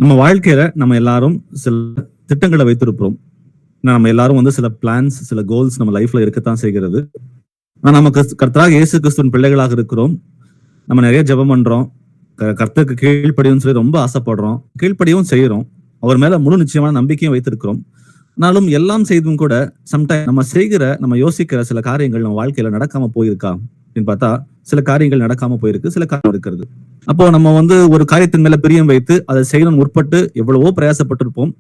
நம்ம வாழ்க்கையில நம்ம எல்லாரும் சில திட்டங்களை வைத்திருப்போம். நம்ம எல்லாரும் வந்து சில பிளான்ஸ், சில கோல்ஸ் நம்ம லைஃப்ல இருக்கத்தான் செய்கிறது. ஆனா நமக்கு கர்த்தராகிய இயேசு கிறிஸ்துவின் பிள்ளைகளாக இருக்கிறோம். நம்ம நிறைய ஜெபம் பண்றோம். கர்த்தருக்கு கீழ்ப்படியும் சொல்லி ரொம்ப ஆசைப்படுறோம். கீழ்ப்படியும் செய்யறோம். அவர் மேல முழு நிச்சயமான நம்பிக்கையும் வைத்திருக்கிறோம். ஆனாலும் எல்லாம் செய்தும் கூட சம்டைம் நம்ம யோசிக்கிற சில காரியங்கள் நம்ம வாழ்க்கையில நடக்காம போயிருக்கா அப்படின்னு பார்த்தா, சில காரியங்கள் நடக்காம போயிருக்கு, சில காரியம் இருக்கிறது. அப்போ நம்ம வந்து ஒரு காரியத்தின் மேல பிரியம் வைத்து அதை செய்யணும் முற்பட்டு எவ்வளவோ பிரயாசப்பட்டிருப்போம்.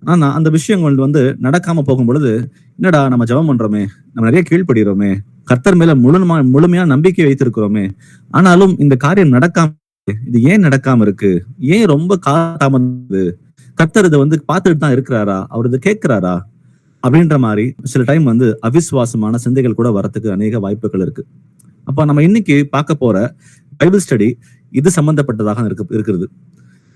ஆனா அந்த விஷயங்கள் வந்து நடக்காம போகும் பொழுது, என்னடா நம்ம ஜெபம் பண்றோமே, நம்ம நிறைய கீழ்ப்படுகிறோமே, கர்த்தர் மேல முழுமையா நம்பிக்கை வைத்திருக்கிறோமே, ஆனாலும் இந்த காரியம் நடக்காம, இது ஏன் நடக்காம இருக்கு, ஏன் ரொம்ப காலதாமது, கர்த்தர் இதை வந்து பார்த்துட்டு தான் இருக்கிறாரா, அவர் இதை கேட்கிறாரா அப்படின்ற மாதிரி சில டைம் வந்து அவிசுவாசமான சிந்தைகள் கூட வரத்துக்கு அநேக வாய்ப்புகள் இருக்கு. அப்ப நம்ம இன்னைக்கு பார்க்க போற பைபிள் ஸ்டடி இது சம்பந்தப்பட்டதாக இருக்கிறது.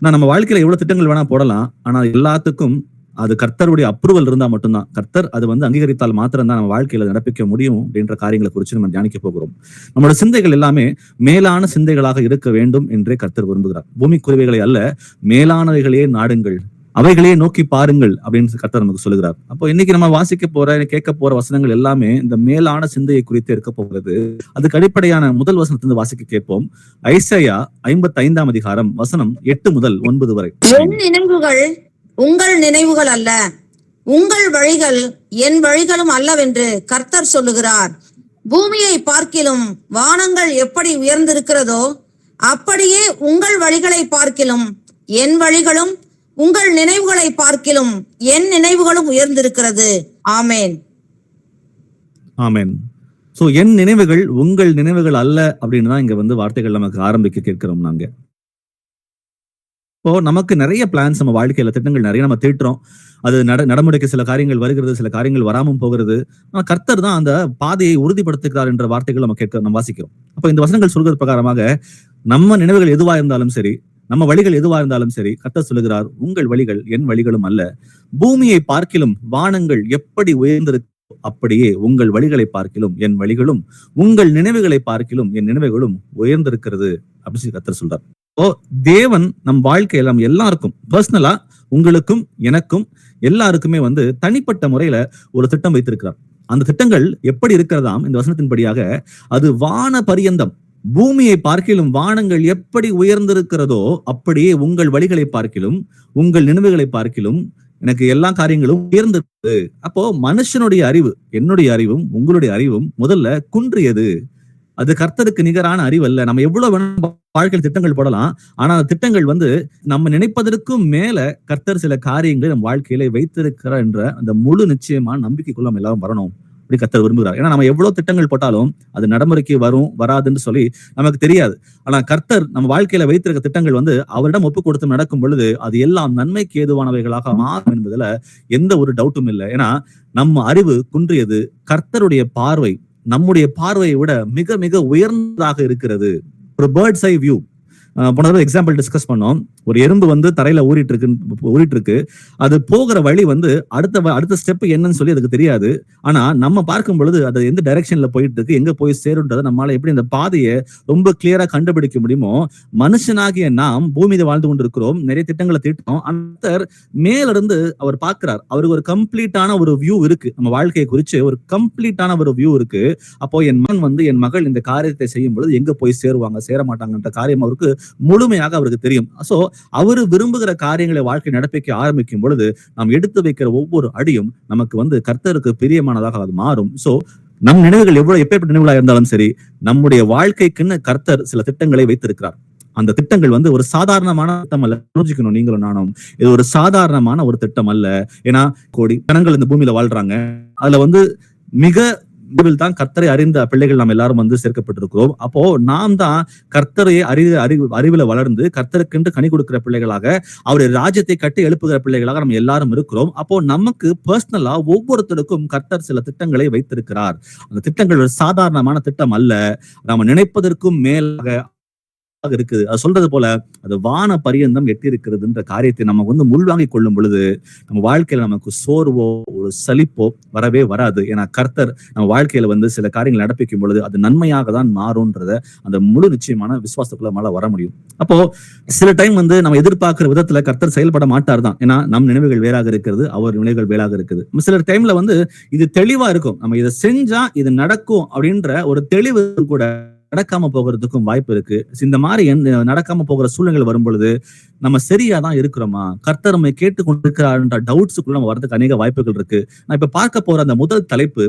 நம்ம வாழ்க்கையில எவ்வளவு திட்டங்கள் வேணா போடலாம், ஆனா எல்லாத்துக்கும் அது கர்த்தருடைய அப்ரூவல் இருந்தா மட்டும்தான், கர்த்தர் அது வந்து அங்கீகரித்தால் மாத்திரம் தான் நம்ம வாழ்க்கையில நடப்பிக்க முடியும் அப்படின்ற காரியங்களை குறித்து நம்ம தியானிக்க போகிறோம். நம்மளோட சிந்தைகள் எல்லாமே மேலான சிந்தைகளாக இருக்க வேண்டும் என்றே கர்த்தர் விரும்புகிறார். பூமிக்குருவிகளை அல்ல, மேலானவைகளே நாடுங்கள், அவைகளே நோக்கி பாருங்கள் அப்படின்னு கர்த்தர் நமக்கு சொல்லுகிறார். அப்போ இன்னைக்கு நம்ம வாசிக்க போற, கேட்க போற வசனங்கள் எல்லாமே இந்த மேலான சிந்தையை குறித்து இருக்க போகிறது. அதுக்கு அடிப்படையான முதல் வசனத்திலிருந்து வாசிக்க கேட்போம். ஐசையா 55 அதிகாரம் வசனம் 8 முதல் 9 வரை. என் நினைவுகள் உங்கள் நினைவுகள் அல்ல, உங்கள் வழிகள் என் வழிகளும் அல்லவென்று கர்த்தர் சொல்லுகிறார். பூமியை பார்க்கிலும் வானங்கள் எப்படி உயர்ந்திருக்கிறதோ அப்படியே உங்கள் வழிகளை பார்க்கிலும் என் வழிகளும், உங்கள் நினைவுகளை பார்க்கிலும் என் நினைவுகளும் உயர்ந்திருக்கிறது. ஆமேன், ஆமேன். சோ என் நினைவுகள் உங்கள் நினைவுகள் அல்ல அப்படின்னு தான் இங்க வந்து வார்த்தைகள் நமக்கு ஆரம்பிக்க கேட்கிறோம். நாங்க இப்போ நமக்கு நிறைய பிளான்ஸ், நம்ம வாழ்க்கையில திட்டங்கள் நிறைய நம்ம தீட்டுறோம். அது நடைமுறைக்கு சில காரியங்கள் வருகிறது, சில காரியங்கள் வராமல் போகிறது. ஆனா கர்த்தர் தான் அந்த பாதையை உறுதிப்படுத்துகிறார் என்ற வார்த்தைகள் நம்ம வாசிக்கிறோம். அப்ப இந்த வசனங்கள் சொல்கிறது பிரகாரமாக நம்ம நினைவுகள் எதுவா இருந்தாலும் சரி, நம்ம வழிகள் எதுவா இருந்தாலும் சரி, கர்த்தர் சொல்லுகிறார், உங்கள் வழிகள் என் வழிகளும் அல்ல. பூமியை பார்க்கிலும் வானங்கள் எப்படி உயர்ந்திருக்கு அப்படியே உங்கள் வழிகளை பார்க்கிலும் என் வழிகளும், உங்கள் நினைவுகளை பார்க்கிலும் என் நினைவுகளும் உயர்ந்திருக்கிறது அப்படின்னு சொல்லி கர்த்தர் சொல்றார். தேவன் நம் வாழ்க்கையில நம்ம எல்லாருக்கும் பர்சனலா, உங்களுக்கும் எனக்கும் எல்லாருக்குமே வந்து தனிப்பட்ட முறையில ஒரு திட்டம் வைத்திருக்கிறார். அந்த திட்டங்கள் எப்படி இருக்கிறதாம் இந்த வசனத்தின்படியாக, அது வான பரியந்தம், பூமியை பார்க்கிலும் வானங்கள் எப்படி உயர்ந்திருக்கிறதோ அப்படியே உங்கள் வழிகளை பார்க்கிலும் உங்கள் நினைவுகளை பார்க்கிலும் எனக்கு எல்லா காரியங்களும் உயர்ந்திருக்கு. அப்போ மனுஷனுடைய அறிவு, என்னுடைய அறிவும் உங்களுடைய அறிவும் முதல்ல குன்றியது. அது கர்த்தருக்கு நிகரான அறிவு அல்ல. நம்ம எவ்வளவு வாழ்க்கையில் திட்டங்கள் போடலாம், ஆனா அந்த திட்டங்கள் வந்து நம்ம நினைப்பதற்கும் மேல கர்த்தர் சில காரியங்களை நம்ம வாழ்க்கையில வைத்திருக்கிறார் என்ற அந்த முழு நிச்சயமான நம்பிக்கைக்குள்ள நம்ம எல்லாரும் வரணும் அப்படி கர்த்தர் விரும்புகிறார். ஏன்னா நம்ம எவ்வளவு திட்டங்கள் போட்டாலும் அது நடைமுறைக்கு வரும் வராதுன்னு சொல்லி நமக்கு தெரியாது. ஆனா கர்த்தர் நம்ம வாழ்க்கையில வைத்திருக்க திட்டங்கள் வந்து அவரிடம் ஒப்பு கொடுத்து நடக்கும் பொழுது அது எல்லாம் நன்மைக்கு ஏதுவானவைகளாக மாறும் என்பதுல எந்த ஒரு டவுட்டும் இல்லை. ஏன்னா நம்ம அறிவு குன்றியது, கர்த்தருடைய பார்வை நம்முடைய பார்வையை விட மிக மிக உயர்ந்ததாக இருக்கிறது. ஒரு பேர்ட்ஸ் ஐ வியூ போன தடவை எக்ஸாம்பிள் டிஸ்கஸ் பண்ணோம். ஒரு எறும்பு வந்து தரையில ஊறிட்டு இருக்கு. அது போகிற வழி வந்து அடுத்த ஸ்டெப் என்னன்னு சொல்லி அதுக்கு தெரியாது. ஆனா நம்ம பார்க்கும் பொழுது அது எந்த டைரக்ஷன்ல போயிட்டு இருக்கு, எங்க போய் சேருன்றதை நம்மளால எப்படி இந்த பாதையை ரொம்ப கிளியரா கண்டுபிடிக்க முடியுமோ, மனுஷனாகிய நாம் பூமியில வாழ்ந்து கொண்டிருக்கிறோம், நிறைய திட்டங்களை தீட்டோம். அந்த மேல இருந்து அவர் பார்க்கிறார். அவருக்கு ஒரு கம்ப்ளீட்டான ஒரு வியூ இருக்கு, நம்ம வாழ்க்கையை குறிச்சு ஒரு கம்ப்ளீட்டான ஒரு வியூ இருக்கு. அப்போ என் மகன் வந்து என் மகள் இந்த காரியத்தை செய்யும் பொழுது எங்க போய் சேருவாங்க, சேர மாட்டாங்கன்ற காரியம் அவருக்கு முழுமையாக அவருக்கு தெரியும். சோ அவரு விரும்புகிற காரியங்களை வாழ்க்கை நடப்பிக்க ஆரம்பிக்கும் பொழுது நாம் எடுத்து வைக்கிற ஒவ்வொரு அடியும் நமக்கு வந்து கர்த்தருக்கு பிரியமானதாக அது மாறும். சோ நம் நினைவுகள் எவ்வளவு எப்பேற்பட்ட நினைவுகளா இருந்தாலும் சரி, நம்முடைய வாழ்க்கைக்குன்னு கர்த்தர் சில திட்டங்களை வைத்திருக்கிறார். அந்த திட்டங்கள் வந்து ஒரு சாதாரணமான திட்டம் அல்ல. புரிஞ்சுக்கணும் நீங்களும் நானும், இது ஒரு சாதாரணமான ஒரு திட்டம் அல்ல. ஏன்னா கோடி ஜனங்கள் இந்த பூமியில வாழ்றாங்க. அதுல வந்து மிக தான் கர்த்தரை அறிந்த பிள்ளைகள் நாம் எல்லாரும் வந்து சேர்க்கப்பட்டிருக்கிறோம். அப்போ நாம் தான் கர்த்தரையை அறிவுல வளர்ந்து கர்த்தருக்கென்று கனி கொடுக்கிற பிள்ளைகளாக, அவருடைய ராஜ்யத்தை கட்டி எழுப்புகிற பிள்ளைகளாக நம்ம எல்லாரும் இருக்கிறோம். அப்போ நமக்கு பர்சனலா ஒவ்வொருத்தருக்கும் கர்த்தர் சில திட்டங்களை வைத்திருக்கிறார். அந்த திட்டங்கள் ஒரு சாதாரணமான திட்டம் அல்ல. நாம நினைப்பதற்கும் மேலாக இருக்குது. அது சொல்றது போல அது வான பரியந்தம் எட்டி இருக்கிறதுன்ற காரியத்தை நம்ம முள்வாங்கி கொள்ளும் பொழுது நம்ம வாழ்க்கையில நமக்கு சோர்வோ ஒரு சலிப்போ வரவே வராது. ஏன்னா கர்த்தர் நம்ம வாழ்க்கையில சில காரியங்கள் நடப்பிக்கும் பொழுது அது நன்மையாக தான் மாறும்ன்றத அந்த முழு நிச்சயமான விசுவாசத்துக்குள்ள நம்மளால வர முடியும். அப்போ சில டைம் நம்ம எதிர்பார்க்கிற விதத்துல கர்த்தர் செயல்பட மாட்டார் தான். ஏன்னா நம் நினைவுகள் வேறாக இருக்கிறது, அவர் நினைவுகள் வேறாக இருக்குது. சில டைம்ல இது தெளிவா இருக்கும், நம்ம இதை செஞ்சா இது நடக்கும் அப்படின்ற ஒரு தெளிவு கூட நடக்காம போகிறதுக்கும் வாய்ப்பு இருக்கு. இந்த மாதிரி நடக்காம போகிற சூழ்நிலைகள் வரும் பொழுது நம்ம சரியா தான் இருக்கிறோமா, கர்த்தர் நம்மை கேட்டுக்கொண்டிருக்கிறார்ன்ற டவுட்ஸுக்குள்ள நம்ம வரதுக்கு அநேக வாய்ப்புகள் இருக்கு. நான் இப்ப பார்க்க போற அந்த முதல் தலைப்பு,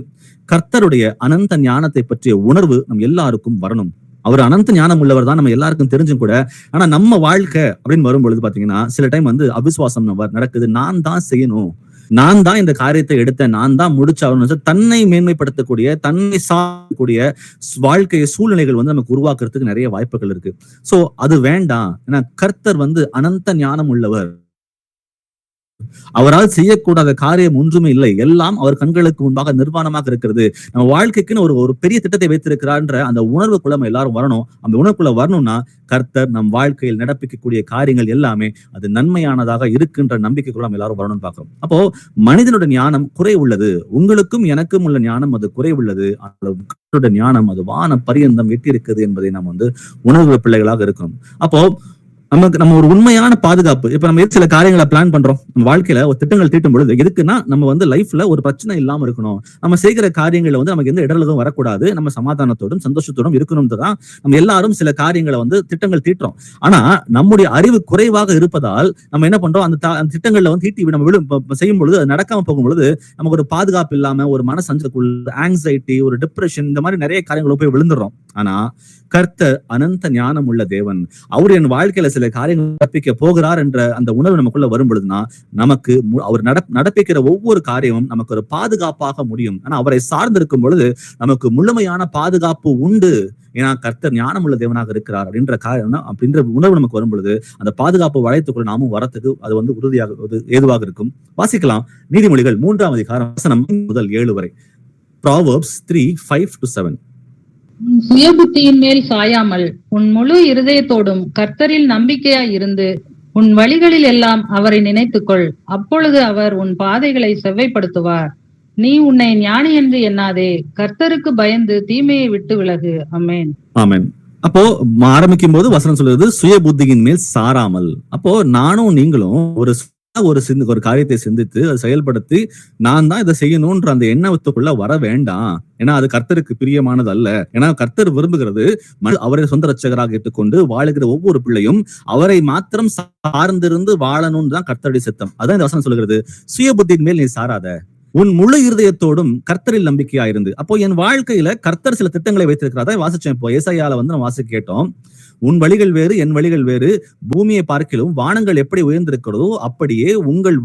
கர்த்தருடைய அனந்த ஞானத்தை பற்றிய உணர்வு நம்ம எல்லாருக்கும் வரணும். அவர் அனந்த ஞானம் உள்ளவர் தான், நம்ம எல்லாருக்கும் தெரிஞ்சும் கூட. ஆனா நம்ம வாழ்க்கை அப்படின்னு வரும் பொழுது பாத்தீங்கன்னா சில டைம் அவிசுவாசம் நடக்குது. நான் தான் செய்யணும், நான் தான் இந்த காரியத்தை எடுத்தேன், நான் தான் முடிச்சாகணும், தன்னை மேன்மைப்படுத்தக்கூடிய தன்னை சாக்கூடிய வாழ்க்கை சூழ்நிலைகள் நமக்கு உருவாக்குறதுக்கு நிறைய வாய்ப்புகள் இருக்கு. சோ அது வேண்டாம். ஏன்னா கர்த்தர் அனந்த ஞானம் உள்ளவர், அவரால் செய்யக்கூடாத காரியம் ஒன்றுமே இல்லை, எல்லாம் அவர் கண்களுக்கு முன்பாக நிர்வாணமாக இருக்கிறது. நம்ம வாழ்க்கைக்குன்னு ஒரு பெரிய திட்டத்தை வைத்திருக்கிறார்ன்ற அந்த உணர்வுக்குள்ள நம்ம எல்லாரும் வரணும். அந்த உணர்வுக்குள்ள வரணும்னா கர்த்தர் நம் வாழ்க்கையில் நடப்பிக்கக்கூடிய காரியங்கள் எல்லாமே அது நன்மையானதாக இருக்குன்ற நம்பிக்கைக்குள்ள நம்ம எல்லாரும் வரணும்னு பார்க்கிறோம். அப்போ மனிதனோட ஞானம் குறை உள்ளது, உங்களுக்கும் எனக்கும் உள்ள ஞானம் அது குறை உள்ளது. கர்த்தருடைய ஞானம் அது வான பரியந்தம் எட்டி இருக்குது என்பதை நாம் உணர்வு பிள்ளைகளாக இருக்கணும். அப்போ நம்ம ஒரு உண்மையான பாதுகாப்பு, இப்ப நம்ம சில காரியங்களை பிளான் பண்றோம், நம்ம வாழ்க்கையில ஒரு திட்டங்கள் தீட்டும் பொழுது எதுக்குன்னா நம்ம லைஃப்ல ஒரு பிரச்சனை இல்லாம இருக்கணும், நம்ம செய்கிற காரியங்களை நமக்கு எந்த இடர்களும் வரக்கூடாது, நம்ம சமாதானத்தோடும் சந்தோஷத்தோடும் இருக்கணும் தான் நம்ம எல்லாரும் சில காரியங்களை திட்டங்கள் தீட்டுறோம். ஆனா நம்முடைய அறிவு குறைவாக இருப்பதால் நம்ம என்ன பண்றோம், அந்த திட்டங்கள்ல தீட்டி நம்ம செய்யும் பொழுது அது நடக்காம போகும் பொழுது நமக்கு ஒரு பாதுகாப்பு இல்லாம ஒரு மனசஞ்சலுக்குள்ள ஆங்ஸைட்டி, ஒரு டிப்ரெஷன், இந்த மாதிரி நிறைய காரியங்களை போய் விழுந்துடுறோம். ஆனா கர்த்தர் அனந்த ஞானம் உள்ள தேவன், அவர் என் வாழ்க்கையில சில காரியங்கள் நடப்பிக்க போகிறார் என்ற அந்த உணர்வு நமக்குள்ள வரும் பொழுதுனா நமக்கு அவர் நடப்பிக்கிற ஒவ்வொரு காரியமும் நமக்கு ஒரு பாதுகாப்பாக முடியும். ஆனா அவரை சார்ந்திருக்கும் பொழுது நமக்கு முழுமையான பாதுகாப்பு உண்டு. ஏன்னா கர்த்தர் ஞானம் உள்ள தேவனாக இருக்கிறார் அப்படின்ற உணர்வு நமக்கு வரும் பொழுது அந்த பாதுகாப்பு வளையத்துக்குள்ள நாமும் வரத்துக்கு அது உறுதியாக ஏதுவாக இருக்கும். வாசிக்கலாம் நீதிமொழிகள் 3ஆம் அதிகாரம் வசனம் முதல் 7 வரை. Proverbs 3:5-7. உன் சுய புத்தியின் மேல் சாயாமல் உன் முழு இருதயத்தோடும் கர்த்தரில் நம்பிக்கையாய் இருந்து உன் வழிகளில் எல்லாம் அவரை நினைத்துக்கொள், அப்பொழுது அவர் உன் பாதைகளை செவ்வைப்படுத்துவார். நீ உன்னை ஞானி என்று எண்ணாதே, கர்த்தருக்கு பயந்து தீமையை விட்டு விலகு. ஆமென். ஆமென். அப்போ ஆரம்பிக்கும் போது வசனம் சொல்றது சுய புத்தியின் மேல் சாராமல். அப்போ நானும் நீங்களும் ஒரு காரியத்தை சிந்தித்து அதை செயல்படுத்தி நான் தான் இதை செய்யணும்ன்ற அந்த எண்ணத்துக்குள்ள வர வேண்டாம். ஏன்னா அது கர்த்தருக்கு பிரியமானது அல்ல. ஏன்னா கர்த்தர் விரும்புகிறது அவரை சொந்த ரட்சகராக ஏற்றுக்கொண்டு வாழுகிற ஒவ்வொரு பிள்ளையும் அவரை மாத்திரம் சார்ந்திருந்து வாழணும்னு தான் கர்த்தருடைய சித்தம். அதான் இந்த வசனம் சொல்லுகிறது, சுய புத்தியின் மேல் நீ சாராத, உன் முழு இருதயத்தோடும் கர்த்தரில் நம்பிக்கையா இருந்து. அப்போ என் வாழ்க்கையில கர்த்தர் சில திட்டங்களை வைத்திருக்கிறார். வாசிச்சேன், இப்போ ஏசாயால நம்ம வாசிக்க கேட்டோம், உன் வழிகள் வேறு என் வழிகள் வேறு, பூமியை பார்க்கிலும் வானங்கள் எப்படி உயர்ந்திருக்கிறதோ அப்படியே உங்கள்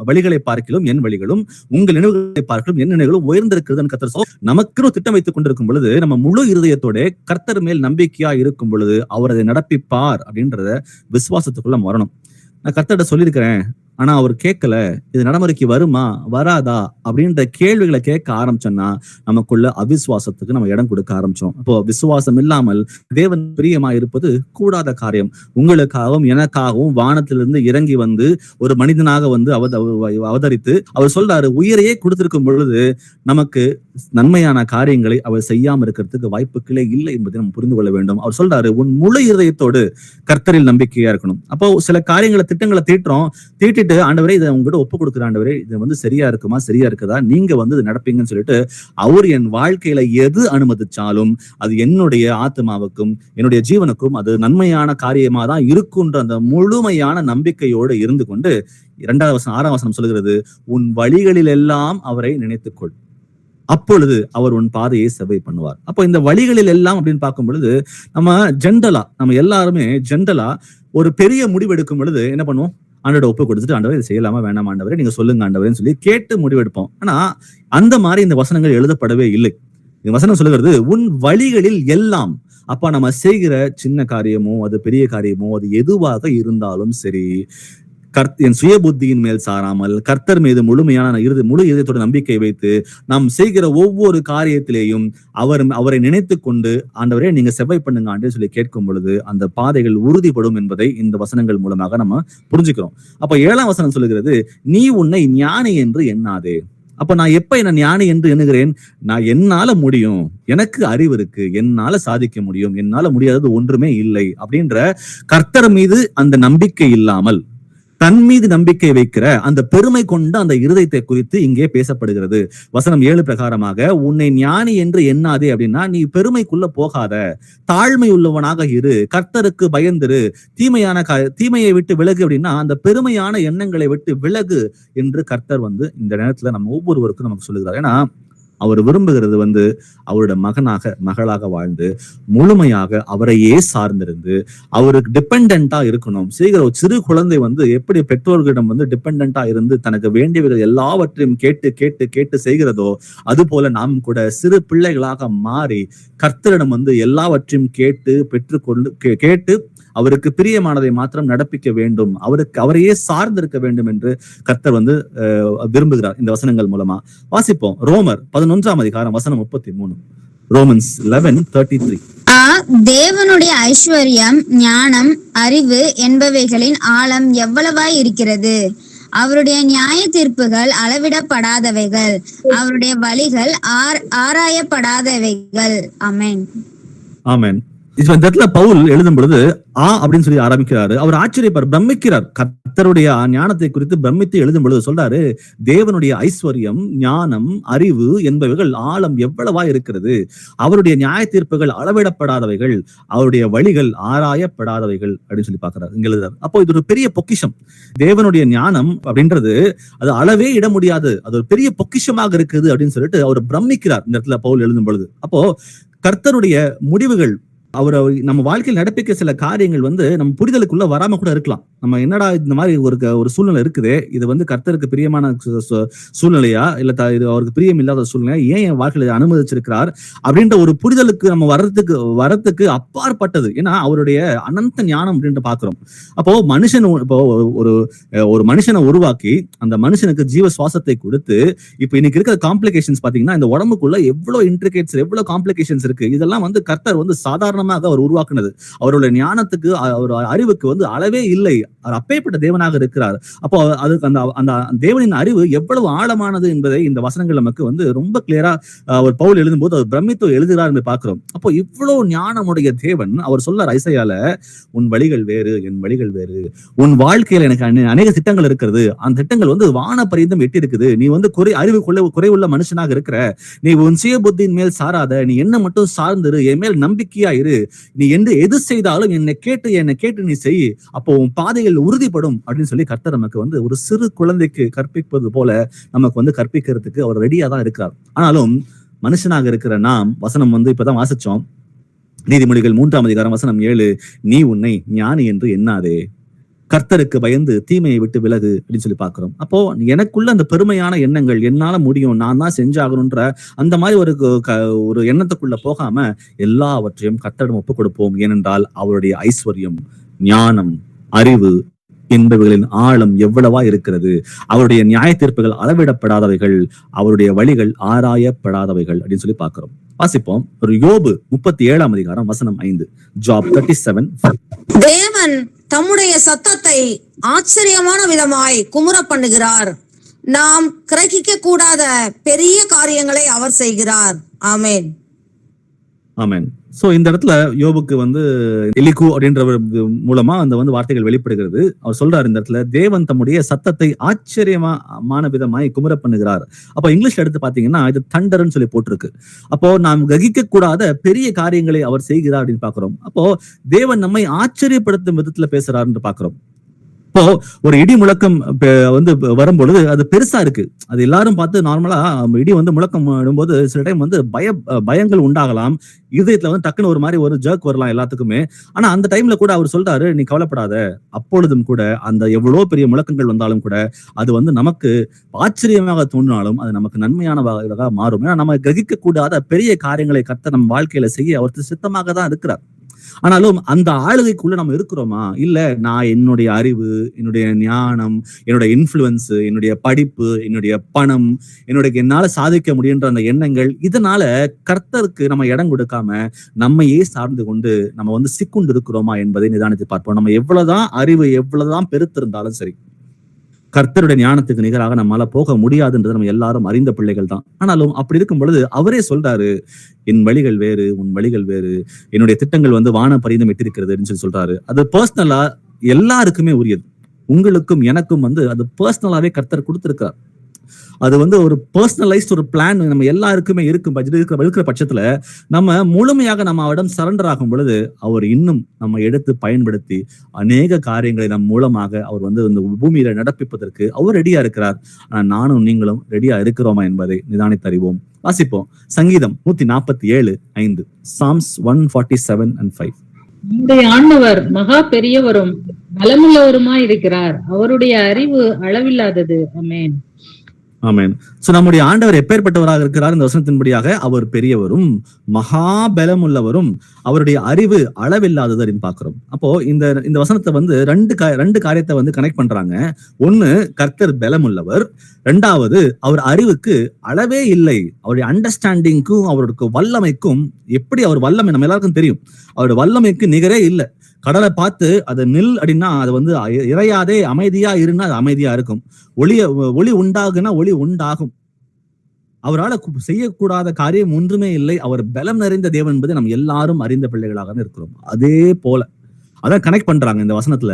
வழிகளை பார்க்கிலும் என் வழிகளும் உங்கள் நினைவுகளை பார்க்கிலும் என் நினைவுகளும் உயர்ந்திருக்கிறது. கர்த்தர் நமக்கு திட்டம் வைத்துக் கொண்டிருக்கும் பொழுது நம்ம முழு இருதயத்தோட கர்த்தர் மேல் நம்பிக்கையா இருக்கும் பொழுது அவர் அதை நடப்பிப்பார் அப்படின்றத விசுவாசத்துக்குள்ள வரணும். நான் கர்த்தர்கிட்ட சொல்லியிருக்கிறேன், ஆனா அவர் கேட்கல, இது நடைமுறைக்கு வருமா வராதா அப்படின்ற கேள்விகளை கேட்க ஆரம்பிச்சோம்னா நமக்குள்ள அவிசுவாசத்துக்கு நம்ம இடம் கொடுக்க ஆரம்பிச்சோம். அப்போ விசுவாசம் இல்லாமல் தேவன் பிரியமா இருப்பது கூடாத காரியம். உங்களுக்காகவும் எனக்காகவும் வானத்திலிருந்து இறங்கி ஒரு மனிதனாக அவதரித்து அவர் சொல்றாரு, உயிரையே கொடுத்திருக்கும் பொழுது நமக்கு நன்மையான காரியங்களை அவர் செய்யாம இருக்கிறதுக்கு வாய்ப்புகளே இல்லை என்பதை நம்ம புரிந்து கொள்ள வேண்டும். அவர் சொல்றாரு, உன் முழு இருதயத்தோடு கர்த்தரில் நம்பிக்கையா இருக்கணும். அப்போ சில காரியங்களை திட்டங்களை தீட்டிட்டு ஆண்டவரே இதை உங்ககிட்ட ஒப்பு கொடுக்குற ஆண்டவரே, இது சரியா இருக்குமா, சரியா இருக்குதா, நீங்க இது நடப்பீங்கன்னு சொல்லிட்டு அவர் என் வாழ்க்கையில எது அனுமதிச்சாலும் அது என்னுடைய ஆத்மாவுக்கும் என்னுடைய ஜீவனுக்கும் அது நன்மையான காரியமா தான் இருக்குன்ற அந்த முழுமையான நம்பிக்கையோடு இருந்து கொண்டு 6ஆம் வசனம் சொல்லுகிறது, உன் வழிகளில் எல்லாம் அவரை நினைத்துக்கொள், அப்பொழுது அவர் உன் பாதையை செவ்வை பண்ணுவார். அப்போ இந்த வழிகளில் எல்லாம் அப்படின்னு பார்க்கும் பொழுது நம்ம எல்லாருமே ஜென்ரலா ஒரு பெரிய முடிவு எடுக்கும் பொழுது என்ன பண்ணுவோம், ஆண்டவரை ஒப்பு கொடுத்துட்டு ஆண்டவரை இதை செய்யலாமா வேண்டாம் ஆண்டவரே நீங்க சொல்லுங்க ஆண்டவரேன்னு சொல்லி கேட்டு முடிவெடுப்போம். ஆனா அந்த மாதிரி இந்த வசனங்கள் எழுதப்படவே இல்லை. இந்த வசனம் சொல்லுகிறது, உன் வழிகளில் எல்லாம். அப்ப நம்ம செய்கிற சின்ன காரியமோ அது பெரிய காரியமோ அது எதுவாக இருந்தாலும் சரி, என் சுய புத்தியின் மேல் சாராமல் கர்த்தர் மீது முழுமையான முழு இதயத்தோட நம்பிக்கை வைத்து நாம் செய்கிற ஒவ்வொரு காரியத்திலேயும் அவரை நினைத்து கொண்டு ஆண்டவரே நீங்க செவ்வாய் பண்ணுங்க ஆண்டு சொல்லி கேட்கும் பொழுது அந்த பாதைகள் உறுதிப்படும் என்பதை இந்த வசனங்கள் மூலமாக நம்ம புரிஞ்சுக்கிறோம். அப்ப 7ஆம் வசனம் சொல்லுகிறது, நீ உன்னை ஞானி என்று எண்ணாதே. அப்ப நான் எப்ப என்ன ஞானி என்று எண்ணுகிறேன்? நான் என்னால முடியும், எனக்கு அறிவு இருக்கு, என்னால சாதிக்க முடியும், என்னால முடியாதது ஒன்றுமே இல்லை அப்படின்ற கர்த்தர் மீது அந்த நம்பிக்கை இல்லாமல் தன் மீது நம்பிக்கை வைக்கிற அந்த பெருமை கொண்ட அந்த இருதயத்தை குறித்து இங்கே பேசப்படுகிறது. வசனம் 7 பிரகாரமாக உன்னை ஞானி என்று எண்ணாதே அப்படின்னா, நீ பெருமைக்குள்ள போகாத, தாழ்மை உள்ளவனாக இரு, கர்த்தருக்கு பயந்திரு, தீமையை விட்டு விலகு அப்படின்னா அந்த பெருமையான எண்ணங்களை விட்டு விலகு என்று கர்த்தர் இந்த நேரத்துல நம்ம ஒவ்வொருவருக்கும் நமக்கு சொல்லுகிறார். ஏன்னா அவர் விரும்புகிறது அவருடைய மகளாக வாழ்ந்து முழுமையாக அவரையே சார்ந்திருந்து அவருக்கு டிபெண்டா இருக்கணும். செய்கிற ஒரு சிறு குழந்தை எப்படி பெற்றோர்களிடம் டிபெண்டா இருந்து தனக்கு வேண்டியவர்கள் எல்லாவற்றையும் கேட்டு கேட்டு கேட்டு செய்கிறதோ அது போல நாம் கூட சிறு பிள்ளைகளாக மாறி கர்த்தரிடம் எல்லாவற்றையும் கேட்டு கேட்டு அவருக்கு பிரியமானதை மாத்திரம் நடப்பிக்க வேண்டும், அவரையே சார்ந்திருக்க வேண்டும் என்று கர்த்தர் விரும்புகிறார். இந்த வசனங்கள் மூலமா வாசிப்போம். ரோமர் 11ஆம் அதிகாரம் வசனம் 33. ரோமன்ஸ் 11:33. தேவனுடைய ஐஸ்வர்யம், ஞானம், அறிவு என்பவைகளின் ஆழம் எவ்வளவாய் இருக்கிறது! அவருடைய நியாய தீர்ப்புகள் அளவிடப்படாதவைகள், அவருடைய வழிகள் ஆராயப்படாதவைகள். ஆமென். ஆமென். இந்த இடத்துல பவுல் எழுதும் பொழுது அப்படின்னு சொல்லி ஆரம்பிக்கிறாரு. அவர் ஆச்சரியப்பார், பிரமிக்கிறார். கர்த்தருடைய ஞானத்தை குறித்து பிரமித்து எழுதும் பொழுது சொல்றாரு, தேவனுடைய ஐஸ்வர்யம், ஞானம், அறிவு என்பவைகள் ஆழம் எவ்வளவா இருக்கிறது, அவருடைய நியாய தீர்ப்புகள் அளவிடப்படாதவைகள், அவருடைய வழிகள் ஆராயப்படாதவைகள் அப்படின்னு சொல்லி பாக்குறாரு, இங்க எழுதுறாரு. அப்போ இது ஒரு பெரிய பொக்கிஷம். தேவனுடைய ஞானம் அப்படின்றது அது அளவே இட முடியாது, அது ஒரு பெரிய பொக்கிஷமாக இருக்குது அப்படின்னு சொல்லிட்டு அவர் பிரமிக்கிறார் இந்த இடத்துல பவுல் எழுதும் பொழுது. அப்போ கர்த்தருடைய முடிவுகள், அவரை நம்ம வாழ்க்கையில் நடப்பிக்க சில காரியங்கள் நம்ம புரிதலுக்குள்ள வராம கூட இருக்கலாம். நம்ம என்னடா இந்த மாதிரி ஒரு சூழ்நிலை இருக்குது, இது கர்த்தருக்கு பிரியமான சூழ்நிலையா இல்ல அவருக்கு பிரியம் இல்லாத சூழ்நிலையா, ஏன் என் வாழ்க்கையில அனுமதிச்சிருக்கிறார் அப்படின்ற ஒரு புரிதலுக்கு நம்ம வரத்துக்கு அப்பாற்பட்டது. ஏன்னா அவருடைய அனந்த ஞானம் அப்படின்ட்டு பாக்குறோம். அப்போ ஒரு மனுஷனை உருவாக்கி அந்த மனுஷனுக்கு ஜீவ சுவாசத்தை கொடுத்து இப்ப இன்னைக்கு இருக்கிற காம்ப்ளிகேஷன்ஸ் பாத்தீங்கன்னா இந்த உடம்புக்குள்ள எவ்வளவு இன்ட்ரிகேட்ஸ், எவ்வளவு காம்ப்ளிகேஷன்ஸ் இருக்கு. இதெல்லாம் கர்த்தர் சாதாரணமாக அவர் உருவாக்குனது. அவருடைய ஞானத்துக்கு, அவர் அறிவுக்கு அளவே இல்லை. அவர் அப்பேற்பட்ட தேவனாக இருக்கிறார். அப்போ அதுக்கு அந்த தேவனின் அறிவு எவ்வளவு ஆழமானது என்பதை இந்த வசனங்கள் நமக்கு ரொம்ப கிளியரா அவர் பவுல் எழுதும் போது அவர் பிரமித்து எழுதுகிறார் என்று பார்க்கிறோம். அப்போ இவ்வளவு ஞானமுடைய தேவன் அவர் சொல்ல ஐசையால, உன் வழிகள் வேறு, என் வழிகள் வேறு, உன் வாழ்க்கையில எனக்கு அநேக திட்டங்கள் இருக்கிறது, அந்த திட்டங்கள் வான பரியந்தம் எட்டி இருக்குது, நீ அறிவு குறைவுள்ள மனுஷனாக இருக்கிற, நீ உன் சுய புத்தியின் மேல் சாராத, நீ என்ன மட்டும் சார்ந்திரு, என் மேல் நம்பிக்கையா இரு, நீ எது செய்தாலும் என்னை கேட்டு நீ செய், அப்போ உன் பாதைகள் உறுதிப்படும் அப்படின்னு சொல்லி கர்த்தர் நமக்கு ஒரு சிறு குழந்தைக்கு கற்பிப்பது போல நமக்கு கற்பிக்கிறதுக்கு அவர் ரெடியா தான் இருக்கிறார். ஆனாலும் மனுஷனாக இருக்கிற நாம் வசனம் இப்பதான் வாசிச்சோம், நீதிமொழிகள் 3ஆம் அதிகாரம் வசனம் 7, நீ உன்னை ஞானி என்று எண்ணாதே, கர்த்தருக்கு பயந்து தீமையை விட்டு விலகு அப்படின்னு சொல்லி பாக்குறோம். அப்போ எனக்குள்ள அந்த பெருமையான எண்ணங்கள், என்னால முடியும், நான் தான் செஞ்சாகணும்ன்ற அந்த மாதிரி ஒரு எண்ணத்துக்குள்ள போகாம எல்லாவற்றையும் கர்த்தரிடம் ஒப்புக் கொடுப்போம். ஏனென்றால் அவருடைய ஐஸ்வர்யம், ஞானம், அறிவு என்பவைகளின் ஆழம் எவ்வளவா இருக்கிறது, அவருடைய நியாய தீர்ப்புகள் அளவிடப்படாதவைகள், அவருடைய வழிகள் ஆராயப்படாதவைகள் அப்படின்னு சொல்லி பாக்குறோம். வாசிப்போம். ஒரு யோபு 37ஆம் அதிகாரம் வசனம் 5. ஜாப் 37. தேவன் தம்முடைய சத்தத்தை ஆச்சரியமான விதமாய் குமுற பண்ணுகிறார், நாம் கிரகிக்க கூடாத பெரிய காரியங்களை அவர் செய்கிறார். ஆமென். ஆமென். சோ இந்த இடத்துல யோபுக்கு எலிகு அப்படின்றவர் மூலமா அந்த வார்த்தைகள் வெளிப்படுகிறது. அவர் சொல்றாரு இந்த இடத்துல, தேவன் தம்முடைய சத்தத்தை ஆச்சரியமான விதமாய் குமுற பண்ணுகிறார். அப்போ இங்கிலீஷ்ல எடுத்து பாத்தீங்கன்னா இது தண்டர்ன்னு சொல்லி போட்டிருக்கு. அப்போ நாம் கிரகிக்க கூடாத பெரிய காரியங்களை அவர் செய்கிறார் அப்படின்னு பாக்குறோம். அப்போ தேவன் நம்மை ஆச்சரியப்படுத்தும் விதத்துல பேசுறாருன்னு பாக்குறோம். இப்போ ஒரு இடி முழக்கம் வரும்பொழுது அது பெருசா இருக்கு, அது எல்லாரும் பார்த்து நார்மலா இடி முழக்கம் வரும்போது சில டைம் பயங்கள் உண்டாகலாம், இதயத்துல டக்குன்னு ஒரு மாதிரி ஒரு ஜர்க் வரலாம் எல்லாத்துக்குமே. ஆனா அந்த டைம்ல கூட அவர் சொல்றாரு, நீ கவலைப்படாத, அப்பொழுதும் கூட அந்த எவ்வளவு பெரிய முழக்கங்கள் வந்தாலும் கூட அது நமக்கு ஆச்சரியமாக தோன்றினாலும் அது நமக்கு நன்மையானதாக மாறும். ஏன்னா நம்ம கிரகிக்க கூடாத பெரிய காரியங்களை கர்த்தர் நம்ம வாழ்க்கையில செய்ய அவர் சித்தமாக தான் இருக்கிறார். ஆனாலும் அந்த ஆளுகைக்குள்ள நம்ம இருக்கிறோமா? இல்ல நான் என்னுடைய அறிவு, என்னுடைய ஞானம், என்னுடைய இன்ஃப்ளூயன்ஸ், என்னுடைய படிப்பு, என்னுடைய பணம், என்னால சாதிக்க முடியுன்ற அந்த எண்ணங்கள், இதனால கர்த்தருக்கு நம்ம இடம் கொடுக்காம நம்மையே சார்ந்து கொண்டு நம்ம வந்து சிக்குண்டு இருக்கிறோமா என்பதை நிதானித்து பார்ப்போம். நம்ம எவ்வளவுதான் அறிவு, எவ்வளவுதான் பெருத்திருந்தாலும் சரி, கர்த்தருடைய ஞானத்துக்கு நிகராக நம்மளால போக முடியாதுன்றது நம்ம எல்லாரும் அறிந்த பிள்ளைகள் தான். ஆனாலும் அப்படி இருக்கும் பொழுது அவரே சொல்றாரு, என் வழிகள் வேறு, உன் வழிகள் வேறு, என்னுடைய திட்டங்கள் வந்து வான பரிதம் எட்டிருக்கிறதுன்னு சொல்றாரு. அது பர்சனலா எல்லாருக்குமே உரியது. உங்களுக்கும் எனக்கும் வந்து அது பர்சனலாவே கர்த்தர் கொடுத்திருக்கார். அது வந்து ஒரு பர்சனலைஸ்ட் ஒரு பிளான் நம்ம எல்லாருக்குமே இருக்கிற பட்சத்துல நம்ம முழுமையாக நம்ம அவரிடம் சரண்டர் ஆகும் பொழுது அவர் இன்னும் நம்ம எடுத்து பயன்படுத்தி அநேக காரியங்களை நம் மூலமாக அவர் வந்து இந்த பூமியில நடப்பிப்பதற்கு அவர் ரெடியா இருக்கிறார். ஆனா நானும் நீங்களும் ரெடியா இருக்கிறோமா என்பதை நிதானித்தறிவோம். வாசிப்போம். சங்கீதம் 147:5, Psalms 147:5. நம்முடைய ஆண்டவர் மகா பெரியவரும் பலமுள்ளவருமாய் இருக்கிறார், அவருடைய அறிவு அளவில்லாதது. ஆமென். ஆமென். சோ நம்முடைய ஆண்டவர் எப்பேற்பட்டவராக இருக்கிறார்? இந்த வசனத்தின்படியாக அவர் பெரியவரும் மகா பலம் உள்ளவரும் அவருடைய அறிவு அளவில்லாதது அப்படின்னு பாக்குறோம். அப்போ இந்த வசனத்தை வந்து ரெண்டு காரியத்தை வந்து கனெக்ட் பண்றாங்க. ஒண்ணு, கர்த்தர் பலம் உள்ளவர். ரெண்டாவது, அவர் அறிவுக்கு அளவே இல்லை. அவருடைய அண்டர்ஸ்டாண்டிங்க்கும் அவருக்கு வல்லமைக்கும், எப்படி அவர் வல்லமை நம்ம எல்லாருக்கும் தெரியும், அவருடைய வல்லமைக்கு நிகரே இல்லை. கடலை பார்த்து அதை நில் அப்படின்னா அது வந்து இறையாதே அமைதியா இருந்தா அது அமைதியா இருக்கும். ஒளி உண்டாகுனா ஒளி உண்டாகும். அவரால் செய்யக்கூடாத காரியம் ஒன்றுமே இல்லை. அவர் பலம் நிறைந்த தேவன் என்பதை நம்ம எல்லாரும் அறிந்த பிள்ளைகளாக இருக்கிறோம். அதே போல அதான் கனெக்ட் பண்றாங்க இந்த வசனத்துல.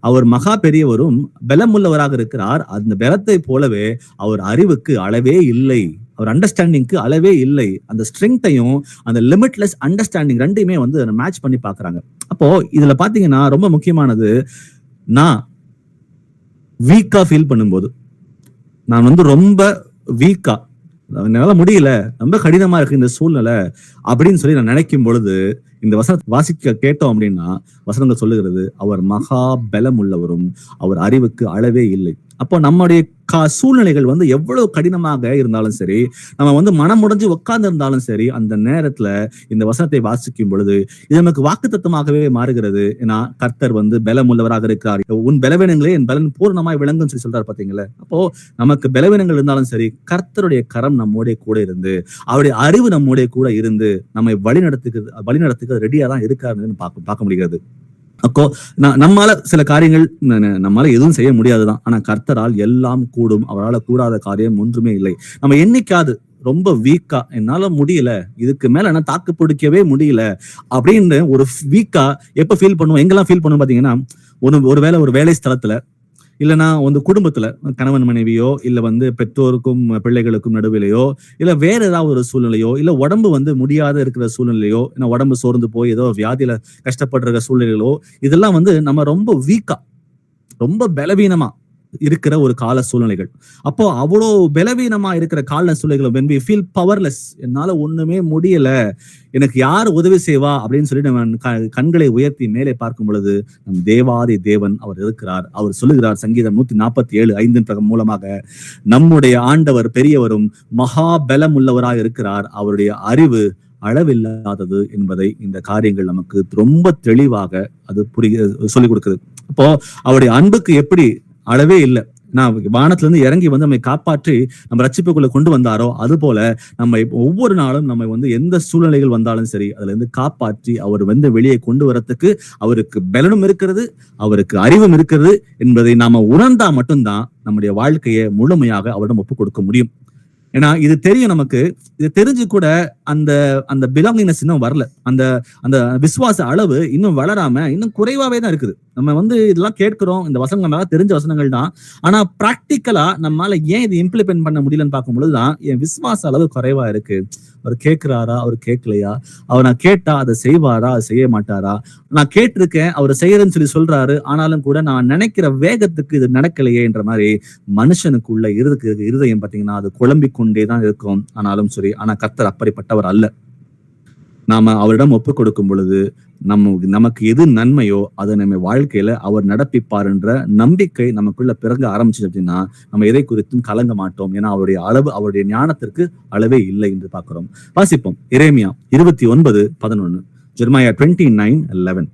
அவர் மகா பெரியவரும் பலம் உள்ளவராக இருக்கிறார். அந்த பலத்தை போலவே அவர் அறிவுக்கு அளவே இல்லை, அவர் அண்டர்ஸ்டாண்டிங்க்கு அளவே இல்லை. அந்த ஸ்ட்ரெங்கையும் அந்த லிமிட்லெஸ் அண்டர்ஸ்டாண்டிங் ரெண்டையுமே வந்து மேட்ச் பண்ணி பாக்குறாங்க. அப்போ இதுல பாத்தீங்கன்னா ரொம்ப முக்கியமானது, நான் வீக்கா ஃபீல் பண்ணும்போது, நான் வந்து ரொம்ப வீக்கா, என்னால முடியல, ரொம்ப கடினமா இருக்கு இந்த சூழ்நிலை அப்படின்னு சொல்லி நான் நினைக்கும் பொழுது இந்த வசனத்தை வாசிக்க கேட்டோம் அப்படின்னா வசனங்கள் சொல்லுகிறது, அவர் மகா பலம் உள்ளவரும் அவர் அறிவுக்கு அளவே இல்லை. அப்போ நம்முடைய சூழ்நிலைகள் வந்து எவ்வளவு கடினமாக இருந்தாலும் சரி, நம்ம வந்து மனம் உடைஞ்சு உட்கார்ந்து இருந்தாலும் சரி, அந்த நேரத்துல இந்த வசனத்தை வாசிக்கும் பொழுது இது நமக்கு வாக்குத்தத்தமாகவே மாறுகிறது. ஏன்னா கர்த்தர் வந்து பலம் உள்ளவராக இருக்கிறார். உன் பலவீனங்களே என் பலன் பூர்ணமாய் விளங்குன்னு சொல்லி சொல்றாரு பாத்தீங்களா. அப்போ நமக்கு பலவீனங்கள் இருந்தாலும் சரி, கர்த்தருடைய கரம் நம்மோட கூட இருந்து, அவருடைய அறிவு நம்மோட கூட இருந்து நம்மை வழிநடத்துக்கு ரெடியா தான் இருக்காருன்னு பார்க்க முடிகிறது. அப்போ நம்மால சில காரியங்கள் நம்மளால எதுவும் செய்ய முடியாதுதான். ஆனா கர்த்தரால் எல்லாம் கூடும். அவரால் கூடாத காரியம் ஒன்றுமே இல்லை. நம்ம என்னைக்காவது ரொம்ப வீக்கா, என்னால முடியல, இதுக்கு மேல என்ன தாக்கு பிடிக்கவே முடியல அப்படின்னு ஒரு வீக்கா எப்ப ஃபீல் பண்ணுவோம்? எங்கெல்லாம் ஃபீல் பண்ணுவோம் பாத்தீங்கன்னா, ஒரு வேலை ஸ்தலத்துல, இல்லைன்னா வந்து குடும்பத்துல கணவன் மனைவியோ, இல்ல வந்து பெற்றோருக்கும் பிள்ளைகளுக்கும் நடுவிலையோ, இல்ல வேற ஏதாவது ஒரு சூழ்நிலையோ, இல்ல உடம்பு வந்து முடியாத இருக்கிற சூழ்நிலையோ, இல்ல உடம்பு சோர்ந்து போய் ஏதோ வியாதியில கஷ்டப்படுற சூழ்நிலைகளோ, இதெல்லாம் வந்து நம்ம ரொம்ப வீக்கா, ரொம்ப பலவீனமா இருக்கிற ஒரு கால சூழ்நிலைகள். அப்போ அவ்வளோ பலவீனமா இருக்கிற கால சூழ்நிலைகள், when we feel powerless, என்னால ஒண்ணுமே முடியல, எனக்கு யார் உதவி செய்வா அப்படின்னு சொல்லி நம்ம கண்களை உயர்த்தி மேலே பார்க்கும் பொழுது நம் தேவாதி தேவன் அவர் இருக்கிறார். அவர் சொல்லுகிறார் சங்கீதம் 147:5 மூலமாக, நம்முடைய ஆண்டவர் பெரியவரும் மகா பலம் உள்ளவராக இருக்கிறார், அவருடைய அறிவு அளவில்லாதது என்பதை இந்த காரியங்கள் நமக்கு ரொம்ப தெளிவாக அது சொல்லிக் கொடுக்குது. அப்போ அவருடைய அன்புக்கு எப்படி அளவே இல்லை. நான் வானத்துல இருந்து இறங்கி வந்து நம்மை காப்பாற்றி நம்ம ரட்சிப்புக்குள்ள கொண்டு வந்தாரோ, அது போல நம்ம ஒவ்வொரு நாளும் நம்ம வந்து எந்த சூழ்நிலைகள் வந்தாலும் சரி, அதுல இருந்து காப்பாற்றி அவர் வந்து வெளியே கொண்டு வரத்துக்கு அவருக்கு பலனும் இருக்கிறது, அவருக்கு அறிவும் இருக்கிறது என்பதை நாம உணர்ந்தா மட்டும்தான் நம்முடைய வாழ்க்கையை முழுமையாக அவரிடம் ஒப்புக் கொடுக்க முடியும். ஏன்னா இது தெரியும் நமக்கு. இது தெரிஞ்சு கூட அந்த பிலாங்கினஸ் இன்னும் வரல. அந்த விசுவாச அளவு இன்னும் வளராம இன்னும் குறைவாவே தான் இருக்குது. நம்ம வந்து இதெல்லாம் கேட்கிறோம், இந்த வசனங்கள் தெரிஞ்ச வசனங்கள் தான். ஆனா பிராக்டிக்கலா நம்மளால ஏன் இது இம்ப்ளிமெண்ட் பண்ண முடியலன்னு பார்க்கும் பொழுதுதான் என் விசுவாச அளவு குறைவா இருக்கு. அவர் கேட்கிறாரா, அவர் கேட்கலையா, அவர் நான் கேட்டா அதை செய்வாரா, அதை செய்ய மாட்டாரா, நான் கேட்டிருக்கேன் அவர் செய்யறேன்னு சொல்லி சொல்றாரு, ஆனாலும் கூட நான் நினைக்கிற வேகத்துக்கு இது நடக்கலையே என்ற மாதிரி மனுஷனுக்குள்ள இருதயம் பாத்தீங்கன்னா அது குழம்பிக் கொண்டேதான் இருக்கும். ஆனாலும் சரி, ஆனா கர்த்தர் அப்படிப்பட்டவர் அல்ல. நாம அவரிடம் ஒப்புக் கொடுக்கும் பொழுது நமக்கு எது நன்மையோ அதை நம்ம வாழ்க்கையில அவர் நடப்பிப்பார் என்ற நம்பிக்கை நமக்குள்ள பிறங்க ஆரம்பிச்சு அப்படின்னா நம்ம எதை குறித்தும் கலங்க மாட்டோம். ஏன்னா அவருடைய ஞானத்திற்கு அளவே இல்லை என்று பார்க்கிறோம். வாசிப்போம் எரேமியா 29:11. ஜெரமியா 29:11.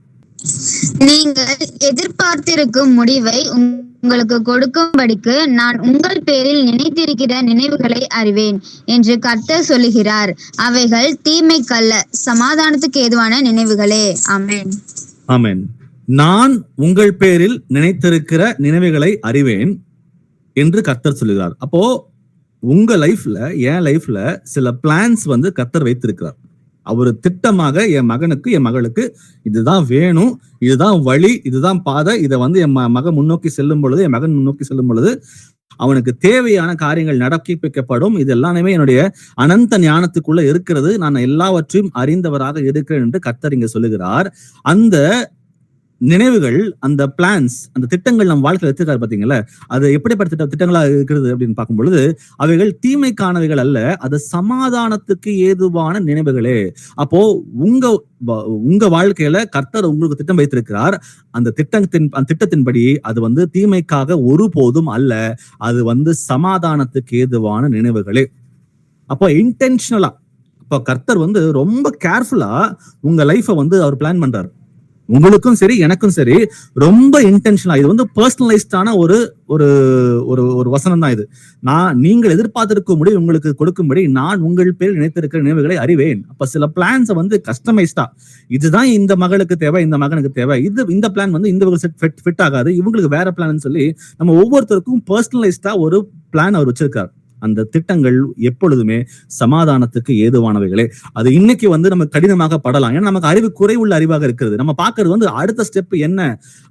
நீங்கள் எதிர்பார்த்திருக்கும் முடிவை உங்களுக்கு கொடுக்கும்படிக்கு நான் உங்கள் பேரில் நினைத்திருக்கிற நினைவுகளை அறிவேன் என்று கர்த்தர் சொல்லுகிறார். அவைகள் தீமைக்கல்ல, சமாதானத்துக்கு ஏதுவான நினைவுகளே. ஆமென். ஆமென். நான் உங்கள் பேரில் நினைத்திருக்கிற நினைவுகளை அறிவேன் என்று கர்த்தர் சொல்லுகிறார். அப்போ உங்க லைஃப்ல, என் லைஃப்ல சில பிளான்ஸ் வந்து கர்த்தர் வைத்திருக்கிறார். அவர் திட்டமாக என் மகனுக்கு, என் மகளுக்கு இதுதான் வேணும், இதுதான் வழி, இதுதான் பாதை, இதை வந்து என் மகன் முன்னோக்கி செல்லும் பொழுது, என் மகன் முன்னோக்கி செல்லும் பொழுது அவனுக்கு தேவையான காரியங்கள் நடப்பிக்கப்படும். இது எல்லாமே என்னுடைய அனந்த ஞானத்துக்குள்ள இருக்கிறது. நான் எல்லாவற்றையும் அறிந்தவராக இருக்கிறேன் என்று கர்த்தர் இங்க சொல்லுகிறார். அந்த நினைவுகள், அந்த பிளான்ஸ், அந்த திட்டங்கள் நம்ம வாழ்க்கையில் எடுத்துக்காரு பாத்தீங்களா, அது எப்படிப்பட்ட திட்டங்களா இருக்கிறது அப்படின்னு பார்க்கும் பொழுது அவைகள் தீமைக்கானவைகள் அல்ல, அது சமாதானத்துக்கு ஏதுவான நினைவுகளே. அப்போ உங்க வாழ்க்கையில கர்த்தர் உங்களுக்கு திட்டம் வைத்திருக்கிறார். அந்த திட்டத்தின்படி அது வந்து தீமைக்காக ஒருபோதும் அல்ல, அது வந்து சமாதானத்துக்கு ஏதுவான நினைவுகளே. அப்போ இன்டென்ஷனலா, அப்போ கர்த்தர் வந்து ரொம்ப கேர்ஃபுல்லா உங்க லைஃபை வந்து அவர் பிளான் பண்றாரு. உங்களுக்கும் சரி, எனக்கும் சரி, ரொம்ப இன்டென்ஷனலா. இது வந்து பர்சனலைஸ்டான ஒரு ஒரு ஒரு வசனம் தான் இது. நீங்கள் எதிர்பார்த்திருக்கும்படி உங்களுக்கு கொடுக்கும்படி நான் உங்கள் பேர் நினைத்திருக்கிற நினைவுகளை அறிவேன். அப்ப சில பிளான்ஸை வந்து கஸ்டமைஸ்டா, இதுதான் இந்த மகளுக்கு தேவை, இந்த மகனுக்கு தேவை, இந்த பிளான் வந்து இந்த ஃபிட் ஆகாது, இவங்களுக்கு வேற பிளான் சொல்லி நம்ம ஒவ்வொருத்தருக்கும் பர்சனலைஸ்டா ஒரு பிளான் அவர் வச்சிருக்காரு. அந்த திட்டங்கள் எப்பொழுதுமே சமாதானத்துக்கு ஏதுவானவைகளே. அது இன்னைக்கு வந்து நம்ம கடினமாக படலாம், ஏன்னா நமக்கு அறிவு குறைவுள்ள அறிவாக இருக்கிறது. நம்ம பாக்குறது வந்து அடுத்த ஸ்டெப் என்ன,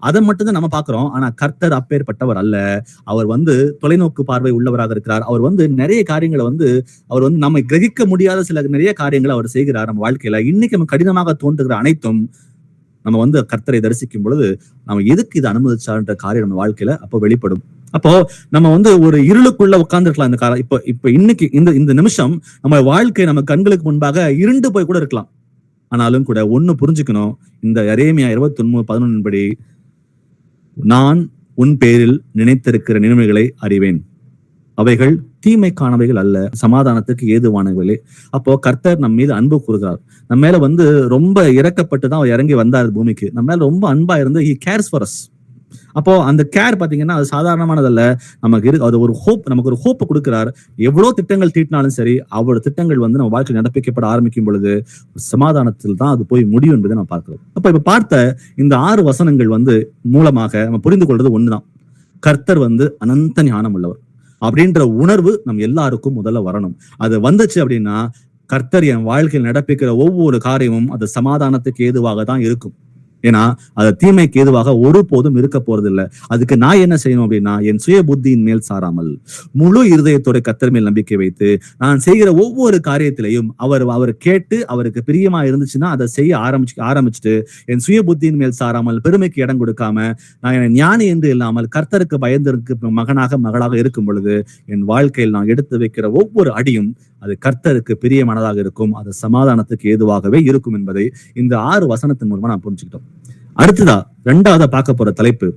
அதை மட்டும் தான் நம்ம பாக்குறோம். ஆனா கர்த்தர் அப்பேற்பட்டவர் அல்ல. அவர் வந்து தொலைநோக்கு பார்வை உள்ளவராக இருக்கிறார். அவர் வந்து நிறைய காரியங்களை வந்து அவர் வந்து நம்ம கிரகிக்க முடியாத சில நிறைய காரியங்களை அவர் செய்கிறார் நம்ம வாழ்க்கையில. இன்னைக்கு நம்ம கடினமாக தோன்றுகிற அனைத்தும் நம்ம வந்து கர்த்தரை தரிசிக்கும் பொழுது நம்ம எதுக்கு இதை அனுமதிச்சார்ன்ற காரியம் நம்ம வாழ்க்கையில அப்போ வெளிப்படும். அப்போ நம்ம வந்து ஒரு இருளுக்குள்ள உட்கார்ந்துருக்கலாம். இந்த காலம் இப்ப இன்னைக்கு இந்த நிமிஷம் நம்ம வாழ்க்கை நம்ம கண்களுக்கு முன்பாக இருண்டு போய் கூட இருக்கலாம். ஆனாலும் கூட ஒண்ணு புரிஞ்சுக்கணும், இந்த எரேமியா 29:11 படி நான் உன் பேரில் நினைத்திருக்கிற நினைவுகளை அறிவேன், அவைகள் தீமைக்கானவைகள் அல்ல, சமாதானத்துக்கு ஏதுவானவைகளே. அப்போ கர்த்தர் நம்ம மீது அன்பு கூறுகிறார். நம்ம மேல வந்து ரொம்ப இறக்கப்பட்டுதான் அவர் இறங்கி வந்தார் பூமிக்கு. நம்ம மேல ரொம்ப அன்பா இருந்து he cares for us. அப்போ அந்த கேர் பாத்தீங்கன்னா அது சாதாரணமானதல்ல. நமக்கு இருக்கு அது ஒரு ஹோப், நமக்கு ஒரு ஹோப் கொடுக்கிறார். எவ்வளவு திட்டங்கள் தீட்டினாலும் சரி, அவரோட திட்டங்கள் வந்து நம்ம வாழ்க்கை நடப்பிக்கப்பட ஆரம்பிக்கும் பொழுது சமாதானத்தில் தான் அது போய் முடியும் என்பதை நம்ம பார்க்கிறோம். அப்ப இப்ப பார்த்த இந்த 6 வசனங்கள் வந்து மூலமாக நம்ம புரிந்து கொள்றது ஒண்ணுதான், கர்த்தர் வந்து அனந்த ஞானம் உள்ளவர் அப்படின்ற உணர்வு நம்ம எல்லாருக்கும் முதல்ல வரணும். அது வந்துச்சு அப்படின்னா கர்த்தர் என் வாழ்க்கையில் நடப்பிக்கிற ஒவ்வொரு காரியமும் அது சமாதானத்துக்கு ஏதுவாக தான் இருக்கும். ஏன்னா அது தீமைக்கு ஏதுவாக ஒருபோதும் இருக்க போறது இல்லை. அதுக்கு நான் என்ன செய்யணும் அப்படின்னா, என் சுய புத்தியின் மேல் சாராமல் முழு இருதயத்தோட கர்த்தர் மேல் நம்பிக்கை வைத்து நான் செய்கிற ஒவ்வொரு காரியத்திலையும் அவர் கேட்டு அவருக்கு பிரியமா இருந்துச்சுன்னா அதை செய்ய ஆரம்பிச்சுட்டு என் சுய புத்தியின் மேல் சாராமல் பெருமைக்கு இடம் கொடுக்காம நான் என் ஞானி என்று இல்லாமல் கர்த்தருக்கு பயந்திருக்கு மகளாக இருக்கும் பொழுது என் வாழ்க்கையில் நான் எடுத்து வைக்கிற ஒவ்வொரு அடியும் அது கர்த்தருக்கு பிரியமானதாக இருக்கும், அது சமாதானத்துக்கு ஏதுவாகவே இருக்கும் என்பதை இந்த 6 வசனத்தின் மூலமா நான் புரிஞ்சுக்கிட்டோம். அடுத்ததா 2ஆவதா பார்க்க போற தலைப்பு,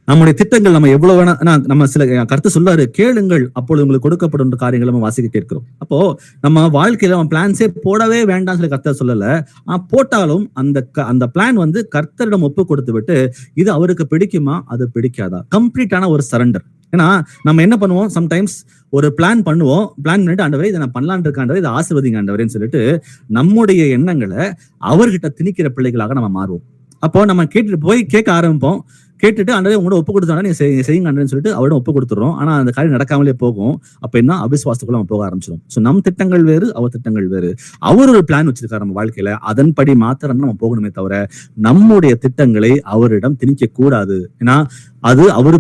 நம்முடைய திட்டங்கள் நம்ம எவ்வளவு வேணா நம்ம சில கருத்து சொல்லாரு, கேளுங்கள் அப்பொழுது உங்களுக்கு கொடுக்கப்படும் காரியங்களை நம்ம வாசிக்க கேட்கிறோம். அப்போ நம்ம வாழ்க்கையில நம்ம பிளான்ஸே போடவே வேண்டாம் சொல்லி கர்த்தர் சொல்லல. போட்டாலும் அந்த பிளான் வந்து கர்த்தரிடம் ஒப்பு கொடுத்து விட்டு இது அவருக்கு பிடிக்குமா அது பிடிக்காதா, கம்ப்ளீட்டான ஒரு சரண்டர். ஏன்னா நம்ம என்ன பண்ணுவோம், சம்டைம்ஸ் ஒரு பிளான் பண்ணுவோம், பிளான் பண்ணிட்டு ஆண்டவரே இதை நான் பண்ணலான் இருக்காண்டவரே, இதை ஆசீர்வதிங்க ஆண்டவரேன்னு சொல்லிட்டு நம்முடைய எண்ணங்களை அவர்கிட்ட திணிக்கிற பிள்ளைகளாக நம்ம மாறுவோம். அப்போ நம்ம கேட்க ஆரம்பிப்போம். கேட்டுட்டு ஆண்டவரே உங்களோட ஒப்பு கொடுத்தாங்க நீங்க செய்யுங்க ஆண்டவரேன்னு சொல்லிட்டு அவரிடம் ஒப்பு கொடுத்துறோம். ஆனா அந்த காரியம் நடக்காமலே போகும். அப்ப என்ன, அவிசுவாசத்துக்குள்ள நம்ம போக ஆரம்பிச்சிடும். சோ நம் திட்டங்கள் வேறு, அவர் திட்டங்கள் வேறு. அவர் ஒரு பிளான் வச்சிருக்காரு நம்ம வாழ்க்கையில, அதன்படி மாத்திரம் நம்ம போகணுமே தவிர நம்முடைய திட்டங்களை அவரிடம் திணிக்க கூடாது. ஏன்னா அது அவர்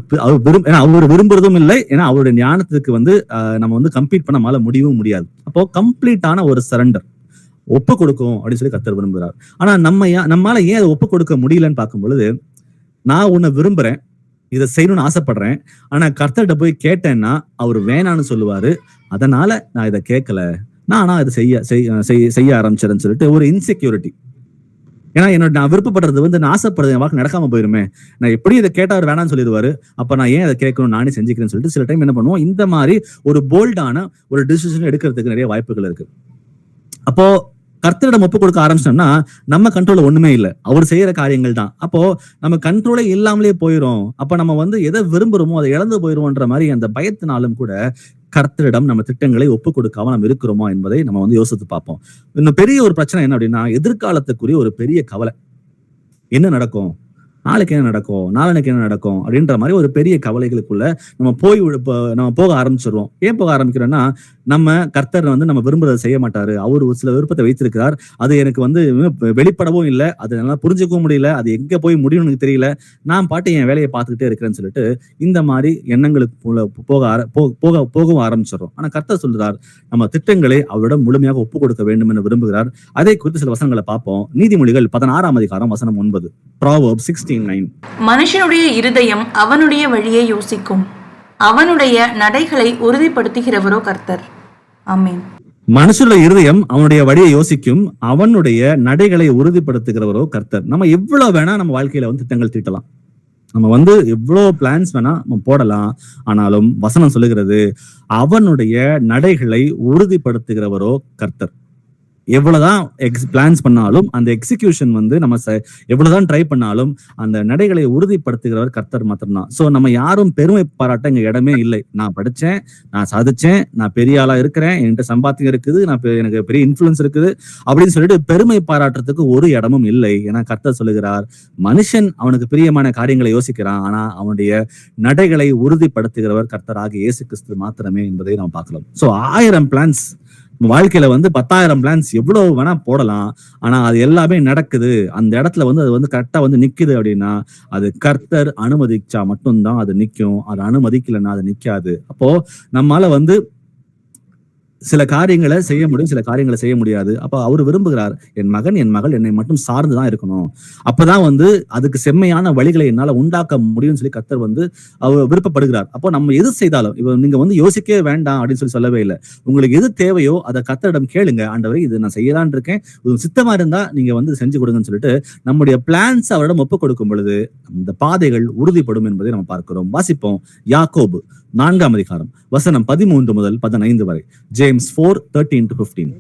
விரும்புறதும் இல்லை. ஏன்னா அவருடைய ஞானத்துக்கு வந்து நம்ம வந்து கம்ப்ளீட் பண்ண மால முடியவும் முடியாது. அப்போ கம்ப்ளீட்டான ஒரு சரண்டர் ஒப்பு கொடுக்கும் அப்படின்னு சொல்லி கர்த்தர் விரும்புகிறார். ஆனா நம்மால ஏன் அதை ஒப்பு கொடுக்க முடியலன்னு பார்க்கும் பொழுது, நான் உன்னை விரும்புறேன், இதை செய்யணும்னு ஆசைப்படுறேன், ஆனா கர்த்தர்கிட்ட போய் கேட்டேன்னா அவர் வேணான்னு சொல்லுவாரு, அதனால நான் இதை கேட்கல, ஆனா இதை செய்ய ஆரம்பிச்சிடன்னு சொல்லிட்டு ஒரு இன்செக்யூரிட்டி. ஏன்னா நான் விருப்பப்படுறது வந்து நான் ஆசைப்படுறது என் வாழ்க்கை நடக்காம போயிருமே, நான் எப்படி இதை கேட்டா அவர் வேணான்னு சொல்லிடுவாரு, அப்ப நான் ஏன் அதை கேட்கணும், நானே செஞ்சுக்கிறேன்னு சொல்லிட்டு சில டைம் என்ன பண்ணுவோம், இந்த மாதிரி ஒரு போல்டான ஒரு டிசிஷன் எடுக்கிறதுக்கு நிறைய வாய்ப்புகள் இருக்கு. அப்போ கர்த்தரிடம் ஒப்பு கொடுக்க ஆரம்பிச்சோம்னா நம்ம கண்ட்ரோல்ல ஒண்ணுமே இல்லை, அவர் செய்யற காரியங்கள் தான். அப்போ நம்ம கண்ட்ரோலே இல்லாமலே போயிரும். அப்ப நம்ம வந்து எதை விரும்புறோமோ அதை இழந்து போயிருவோன்ற மாதிரி அந்த பயத்தினாலும் கூட கர்த்தரிடம் நம்ம திட்டங்களை ஒப்பு கொடுக்காம நம்ம இருக்கிறோமா என்பதை நம்ம வந்து யோசித்து பார்ப்போம். இன்னும் பெரிய ஒரு பிரச்சனை என்ன அப்படின்னா, எதிர்காலத்துக்குரிய ஒரு பெரிய கவலை. என்ன நடக்கும், நாளைக்கு என்ன நடக்கும், நாளைக்கு என்ன நடக்கும் அப்படின்ற மாதிரி ஒரு பெரிய கவலைகளுக்குள்ள நம்ம போக ஆரம்பிச்சிடுவோம். ஏன் போக ஆரம்பிக்கிறோம்னா, நம்ம கர்த்தர் வந்து நம்ம விரும்புறதை செய்ய மாட்டாரு, அவர் ஒரு சில விருப்பத்தை வைத்திருக்கிறார், அது எனக்கு வந்து வெளிப்படவும் இல்லை, அது நல்லா புரிஞ்சுக்கவும் முடியல, அது எங்க போய் முடியும்னு எனக்கு தெரியல, நான் பாட்டு என் வேலையை பார்த்துக்கிட்டே இருக்கிறேன்னு சொல்லிட்டு இந்த மாதிரி எண்ணங்களுக்கு போகவும் ஆரம்பிச்சிடறோம். ஆனா கர்த்தர் சொல்றார், நம்ம திட்டங்களை அவரிடம் முழுமையாக ஒப்பு கொடுக்க வேண்டும் என்று விரும்புகிறார். அதை குறித்து சில வசனங்களை பார்ப்போம். நீதிமொழிகள் 16ஆம் அதிகாரம் வசனம் 9. Proverbs 16:9. மனுஷனுடைய இருதயம் அவனுடைய வழியை யோசிக்கும், அவனுடைய நடைகளை உறுதிப்படுத்துகிறவரோ கர்த்தர். ஆமென். மனுஷனுடைய இருதயம் அவனுடைய வழியை யோசிக்கும், அவனுடைய நடைகளை உறுதிப்படுத்துகிறவரோ கர்த்தர். நம்ம எவ்வளவு வேணா நம்ம வாழ்க்கையில வந்து திட்டங்கள் தீட்டலாம், நம்ம வந்து எவ்வளவு பிளான்ஸ் வேணா நம்ம போடலாம், ஆனாலும் வசனம் சொல்லுகிறது அவனுடைய நடைகளை உறுதிப்படுத்துகிறவரோ கர்த்தர். எவ்வளவுதான் பிளான்ஸ் பண்ணாலும் அந்த எக்ஸிகியூஷன் வந்து நம்ம எவ்வளவுதான் ட்ரை பண்ணாலும் அந்த நடைகளை உறுதிப்படுத்துகிறவர் கர்த்தர் மாத்திரம்தான். சோ நம்ம யாரும் பெருமை பாராட்ட இங்க இடமே இல்லை. நான் படிச்சேன், நான் சாதிச்சேன், நான் பெரிய ஆளா இருக்கிறேன், என்கிட்ட சம்பாத்தியம் இருக்குது, எனக்கு பெரிய இன்ஃபுளுன்ஸ் இருக்குது அப்படின்னு சொல்லிட்டு பெருமை பாராட்டுறதுக்கு ஒரு இடமும் இல்லை. ஏன்னா கர்த்தர் சொல்லுகிறார், மனுஷன் அவனுக்கு பிரியமான காரியங்களை யோசிக்கிறான், ஆனா அவனுடைய நடைகளை உறுதிப்படுத்துகிறவர் கர்த்தர் ஆகிய இயேசு கிறிஸ்து மாத்திரமே என்பதை நாம் பார்க்கலாம். சோ 1000 பிளான்ஸ் வாழ்க்கையில வந்து 10,000 பிளான்ஸ் எவ்வளவு வேணா போடலாம், ஆனா அது எல்லாமே நடக்குது, அந்த இடத்துல வந்து அது வந்து கரெக்டா வந்து நிக்குது அப்படின்னா அது கர்த்தர் அனுமதிச்சா மட்டும்தான் அது நிக்கும், அது அனுமதிக்கலைன்னா அது நிக்காது. அப்போ நம்மால வந்து சில காரியங்களை செய்ய முடியும், சில காரியங்களை செய்ய முடியாது. அப்ப அவர் விரும்புகிறார், என் மகன் என் மகள் என்னை மட்டும் சார்ந்துதான் இருக்கணும், அப்பதான் வந்து அதுக்கு செம்மையான வழிகளை என்னால உண்டாக்க முடியும்னு சொல்லி கர்த்தர் வந்து அவர் விருப்பப்படுகிறார். அப்போ நம்ம எது செய்தாலும் நீங்க வந்து யோசிக்கவே வேண்டாம் அப்படின்னு சொல்லவே இல்லை. உங்களுக்கு எது தேவையோ அதை கர்த்தரிடம் கேளுங்க, ஆண்டவரே இது நான் செய்யலான் இருக்கேன், சித்தமா இருந்தா நீங்க வந்து செஞ்சு கொடுங்கன்னு சொல்லிட்டு நம்முடைய பிளான்ஸ் அவரிடம் ஒப்புக் கொடுக்கும் பொழுது அந்த பாதைகள் உறுதிப்படும் என்பதை நம்ம பார்க்கிறோம். வாசிப்போம் யாக்கோபு 4ஆம் அதிகாரம் வசனம் 13 முதல் 15 வரை. ஜேம்ஸ் 4:13-15.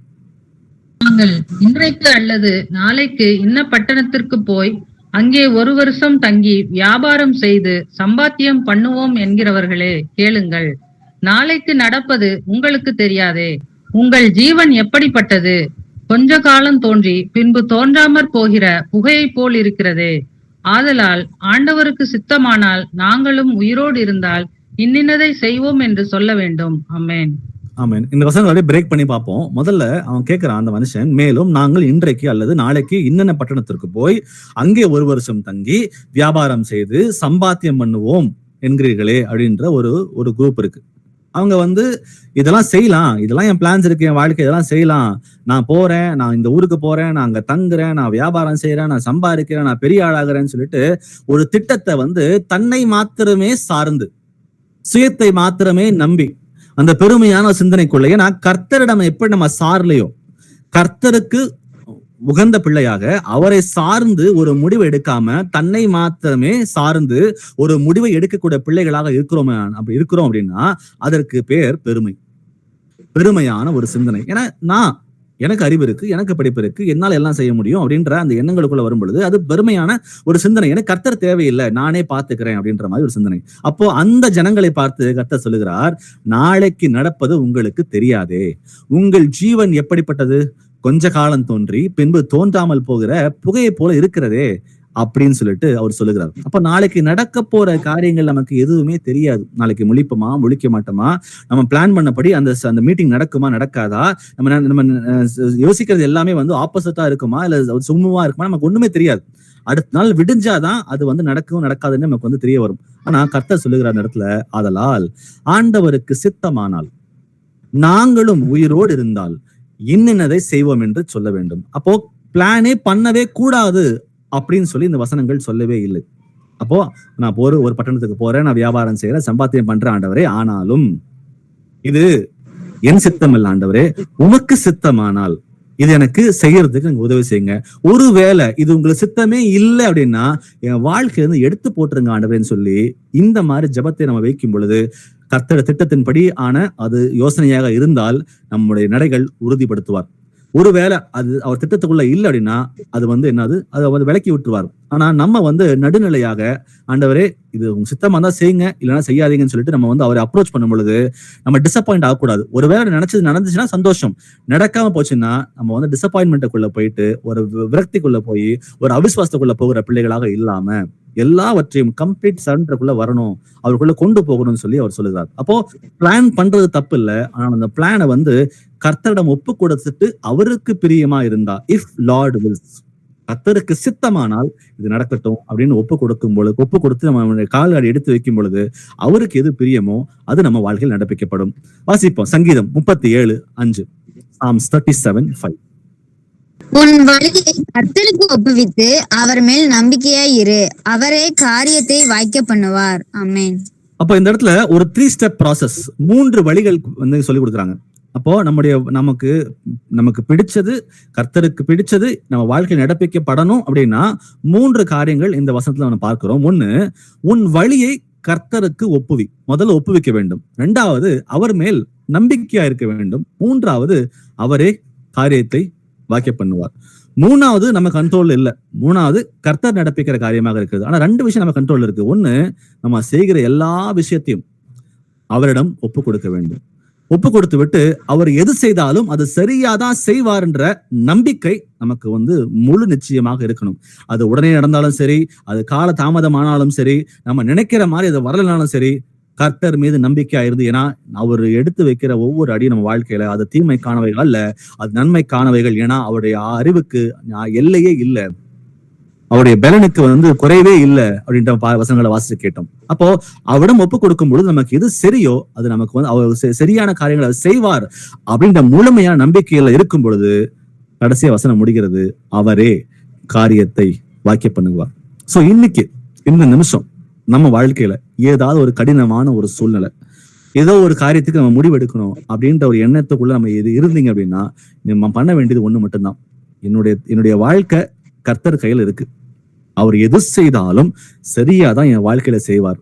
நாங்கள் இன்றைக்கு அல்லது நாளைக்கு இன்ன பட்டணத்திற்கு போய் அங்கே 1 வருஷம் தங்கி வியாபாரம் செய்து சம்பாத்தியம் பண்ணுவோம் என்கிறவர்களே கேளுங்கள். நாளைக்கு நடப்பது உங்களுக்கு தெரியாதே, உங்கள் ஜீவன் எப்படிப்பட்டது, கொஞ்ச காலம் தோன்றி பின்பு தோன்றாமற் போகிற புகையை போல் இருக்கிறதே. ஆதலால் ஆண்டவருக்கு சித்தமானால் நாங்களும் உயிரோடு இருந்தால் இன்னினதை செய்வோம் என்று சொல்ல வேண்டும். ஆமென். ஆமென். இந்த வசனங்களை பிரேக் பண்ணி பார்ப்போம். முதல்ல அவன் கேட்கிறான் அந்த மனுஷன், மேலும் நாங்கள் இன்றைக்கு அல்லது நாளைக்கு இன்னென்ன பட்டணத்திற்கு போய் அங்கே 1 வருஷம் தங்கி வியாபாரம் செய்து சம்பாத்தியம் பண்ணுவோம் என்கிறீர்களே அப்படின்ற ஒரு குரூப் இருக்கு. அவங்க வந்து இதெல்லாம் செய்யலாம், இதெல்லாம் என் பிளான்ஸ் இருக்கு, என் வாழ்க்கை இதெல்லாம் செய்யலாம், நான் போறேன், நான் இந்த ஊருக்கு போறேன், நான் அங்க தங்குறேன், நான் வியாபாரம் செய்யறேன், நான் சம்பாதிக்கிறேன், நான் பெரிய ஆளாகிறேன்னு சொல்லிட்டு ஒரு திட்டத்தை வந்து தன்னை மாத்திரமே சார்ந்து சுயத்தை மாத்திரமே நம்பி அந்த பெருமையான சிந்தனைக்குள்ள, ஏன்னா கர்த்தரிடம் எப்படி நம்ம சார்லையோ, கர்த்தருக்கு உகந்த பிள்ளையாக அவரை சார்ந்து ஒரு முடிவை எடுக்காம தன்னை மாத்திரமே சார்ந்து ஒரு முடிவை எடுக்கக்கூடிய பிள்ளைகளாக இருக்கிறோம் அப்படின்னா அதற்கு பேர் பெருமையான ஒரு சிந்தனை. ஏன்னா எனக்கு அறிவு இருக்கு, எனக்கு படிப்பு இருக்கு, என்னால எல்லாம் செய்ய முடியும் அப்படின்ற அந்த எண்ணங்களுக்குள்ள வரும் பொழுது அது பெருமையான ஒரு சிந்தனை. எனக்கு கர்த்தர் தேவையில்லை, நானே பார்த்துக்கிறேன் அப்படின்ற மாதிரி ஒரு சிந்தனை. அப்போ அந்த ஜனங்களை பார்த்து கர்த்தர் சொல்லுகிறார், நாளைக்கு நடப்பது உங்களுக்கு தெரியாதே, உங்கள் ஜீவன் எப்படிப்பட்டது, கொஞ்ச காலம் தோன்றி பின்பு தோன்றாமல் போகிற புகையை போல இருக்கிறதே அப்படின்னு சொல்லிட்டு அவர் சொல்லுகிறார். அப்ப நாளைக்கு நடக்க போற காரியங்கள் நமக்கு எதுவுமே தெரியாது. நாளைக்கு முழிப்போமா முழிக்க மாட்டோமா, நம்ம பிளான் பண்ணபடி அந்த மீட்டிங் நடக்குமா நடக்காதா, நம்ம யோசிக்கிறது எல்லாமே வந்து ஆப்போசிட்டா இருக்குமா இல்ல சும்மா இருக்குமா, நமக்கு ஒண்ணுமே தெரியாது. அடுத்த நாள் விடிஞ்சாதான் அது வந்து நடக்கும் நடக்காதுன்னு நமக்கு வந்து தெரிய வரும். ஆனா கர்த்தர் சொல்லுகிற அந்த இடத்துல, ஆதலால் ஆண்டவருக்கு சித்தமானால் நாங்களும் உயிரோடு இருந்தால் இன்னதை செய்வோம் என்று சொல்ல வேண்டும். அப்போ பிளானே பண்ணவே கூடாது அப்படின்னு சொல்லி இந்த வசனங்கள் சொல்லவே இல்லை. அப்போ நான் ஒரு பட்டணத்துக்கு போறேன், நான் வியாபாரம் செய்யறேன், சம்பாத்தியம் பண்றேன் ஆண்டவரே, ஆனாலும் இது என் சித்தம் இல்ல ஆண்டவரே, உமக்கு சித்தமானால் இது எனக்கு செய்யறதுக்கு நீங்க உதவி செய்யுங்க. ஒருவேளை இது உங்களுக்கு சித்தமே இல்லை அப்படின்னா என் வாழ்க்கையில இருந்து எடுத்து போட்டுருங்க ஆண்டவரேன்னு சொல்லி இந்த மாதிரி ஜெபத்தை நம்ம வைக்கும் பொழுது கர்த்தர் திட்டத்தின்படி ஆன அது யோசனையாக இருந்தால் நம்முடைய நடைகள் உறுதிப்படுத்துவார். ஒருவேளை அது அவர் திட்டத்துக்குள்ள இல்லை அப்படின்னா அது வந்து என்னது, அதை வந்து விலக்கி விட்டுருவார். ஆனா நம்ம வந்து நடுநிலையாக, ஆண்டவரே இது உங்க சித்தமா தான் செய்யுங்க, இல்லைன்னா செய்யாதீங்கன்னு சொல்லிட்டு நம்ம வந்து அவரை அப்ரோச் பண்ணும் பொழுது நம்ம டிசப்பாயிண்ட் ஆகக்கூடாது. ஒருவேளை நினைச்சது நடந்துச்சுன்னா சந்தோஷம், நடக்காம போச்சுன்னா நம்ம வந்து டிசப்பாயின்மெண்ட்டுக்குள்ள போயிட்டு ஒரு விரக்திக்குள்ள போய் ஒரு அவிசுவாசத்துக்குள்ள போகிற பிள்ளைகளாக இல்லாம எல்லாவற்றையும் கம்ப்ளீட் சரண்டருக்குள்ள வரணும், அவருக்குள்ள கொண்டு போகணும்னு சொல்லி அவர் சொல்லுகிறார். அப்போ பிளான் பண்றது தப்பு இல்லை, ஆனால் அந்த பிளானை வந்து கர்த்தரிடம் ஒப்பு கொடுத்துட்டு அவருக்கு பிரியமா இருந்தா, இஃப் லார்ட் வில்ஸ், கர்த்தருக்கு சித்தமானால் இது நடக்கட்டும் அப்படின்னு ஒப்பு கொடுத்து நம்ம கால்காடி எடுத்து வைக்கும் பொழுது அவருக்கு எது பிரியமோ அது நம்ம வாழ்க்கையில் நடப்பிக்கப்படும். வாசிப்போம் சங்கீதம் 37:5, Psalms 37:5. உன் வழியை கர்த்தருக்கு ஒப்புவித்து அவர் மேல் நம்பிக்கையாய் இரு, அவரே காரியத்தை வாய்க்க பண்ணுவார். ஆமென். அப்போ இந்த இடத்துல ஒரு 3 ஸ்டெப் ப்ராசஸ், 3 வழிகள் வந்து சொல்லி கொடுக்குறாங்க. அப்போ நமக்கு பிடிச்சது, கர்த்தருக்கு பிடிச்சது நம்ம வாழ்க்கையில் நடப்பிக்கப்படணும் அப்படின்னா 3 காரியங்கள் இந்த வசனத்துல நம்ம பார்க்கிறோம். 1, உன் வழியை கர்த்தருக்கு முதல்ல ஒப்புவிக்க வேண்டும். 2வது, அவர் மேல் நம்பிக்கையா இருக்க வேண்டும். 3வது, அவரே காரியத்தை வாக்கிய பண்ணுவார். 3வது நம்ம கண்ட்ரோல் இல்ல, 3வது கர்த்தர் நடப்பிக்கிற காரியமாக இருக்குது. ஆனா 2 விஷயம் நம்ம கண்ட்ரோல் இருக்கு. 1, நம்ம செய்கிற எல்லா விஷயத்தையும் அவரிடம் ஒப்பு கொடுக்க வேண்டும். ஒப்பு கொடுத்து விட்டு அவர் எது செய்தாலும் அது சரியாதான் செய்வார் என்ற நம்பிக்கை நமக்கு வந்து முழு நிச்சயமாக இருக்கணும். அது உடனே நடந்தாலும் சரி, அது கால தாமதமானாலும் சரி, நம்ம நினைக்கிற மாதிரி அது வரலனாலும் சரி, கர்த்தர் மீது நம்பிக்கையா இருந்து, ஏன்னா அவர் எடுத்து வைக்கிற ஒவ்வொரு அடியும் நம்ம வாழ்க்கையில அது தீமைக்கானவைகள் அல்ல, அது நன்மைக்கானவைகள். ஏன்னா அவருடைய அறிவுக்கு எல்லையே இல்லை, அவருடைய பலனுக்கு வந்து குறைவே இல்லை அப்படின்ற வசனங்களை வாசிச்சு கேட்டோம். அப்போ அவரிடம் ஒப்பு கொடுக்கும் பொழுது நமக்கு எது சரியோ அது நமக்கு வந்து அவர் சரியான காரியங்களை செய்வார் அப்படின்ற முழுமையான நம்பிக்கையில இருக்கும் பொழுது கடைசியா வசனம் முடிகிறது, அவரே காரியத்தை வாக்கிய பண்ணுவார். சோ இன்னைக்கு இந்த நிமிஷம் நம்ம வாழ்க்கையில ஏதாவது ஒரு கடினமான ஒரு சூழ்நிலை, ஏதோ ஒரு காரியத்துக்கு நம்ம முடிவெடுக்கணும் அப்படின்ற ஒரு எண்ணத்துக்குள்ள நம்ம இருந்தீங்க அப்படின்னா நம்ம பண்ண வேண்டியது ஒண்ணு மட்டும்தான், என்னுடைய வாழ்க்கை கர்த்தர் கையில இருக்கு, அவர் எது செய்தாலும் சரியாதான் என் வாழ்க்கையில செய்வார்.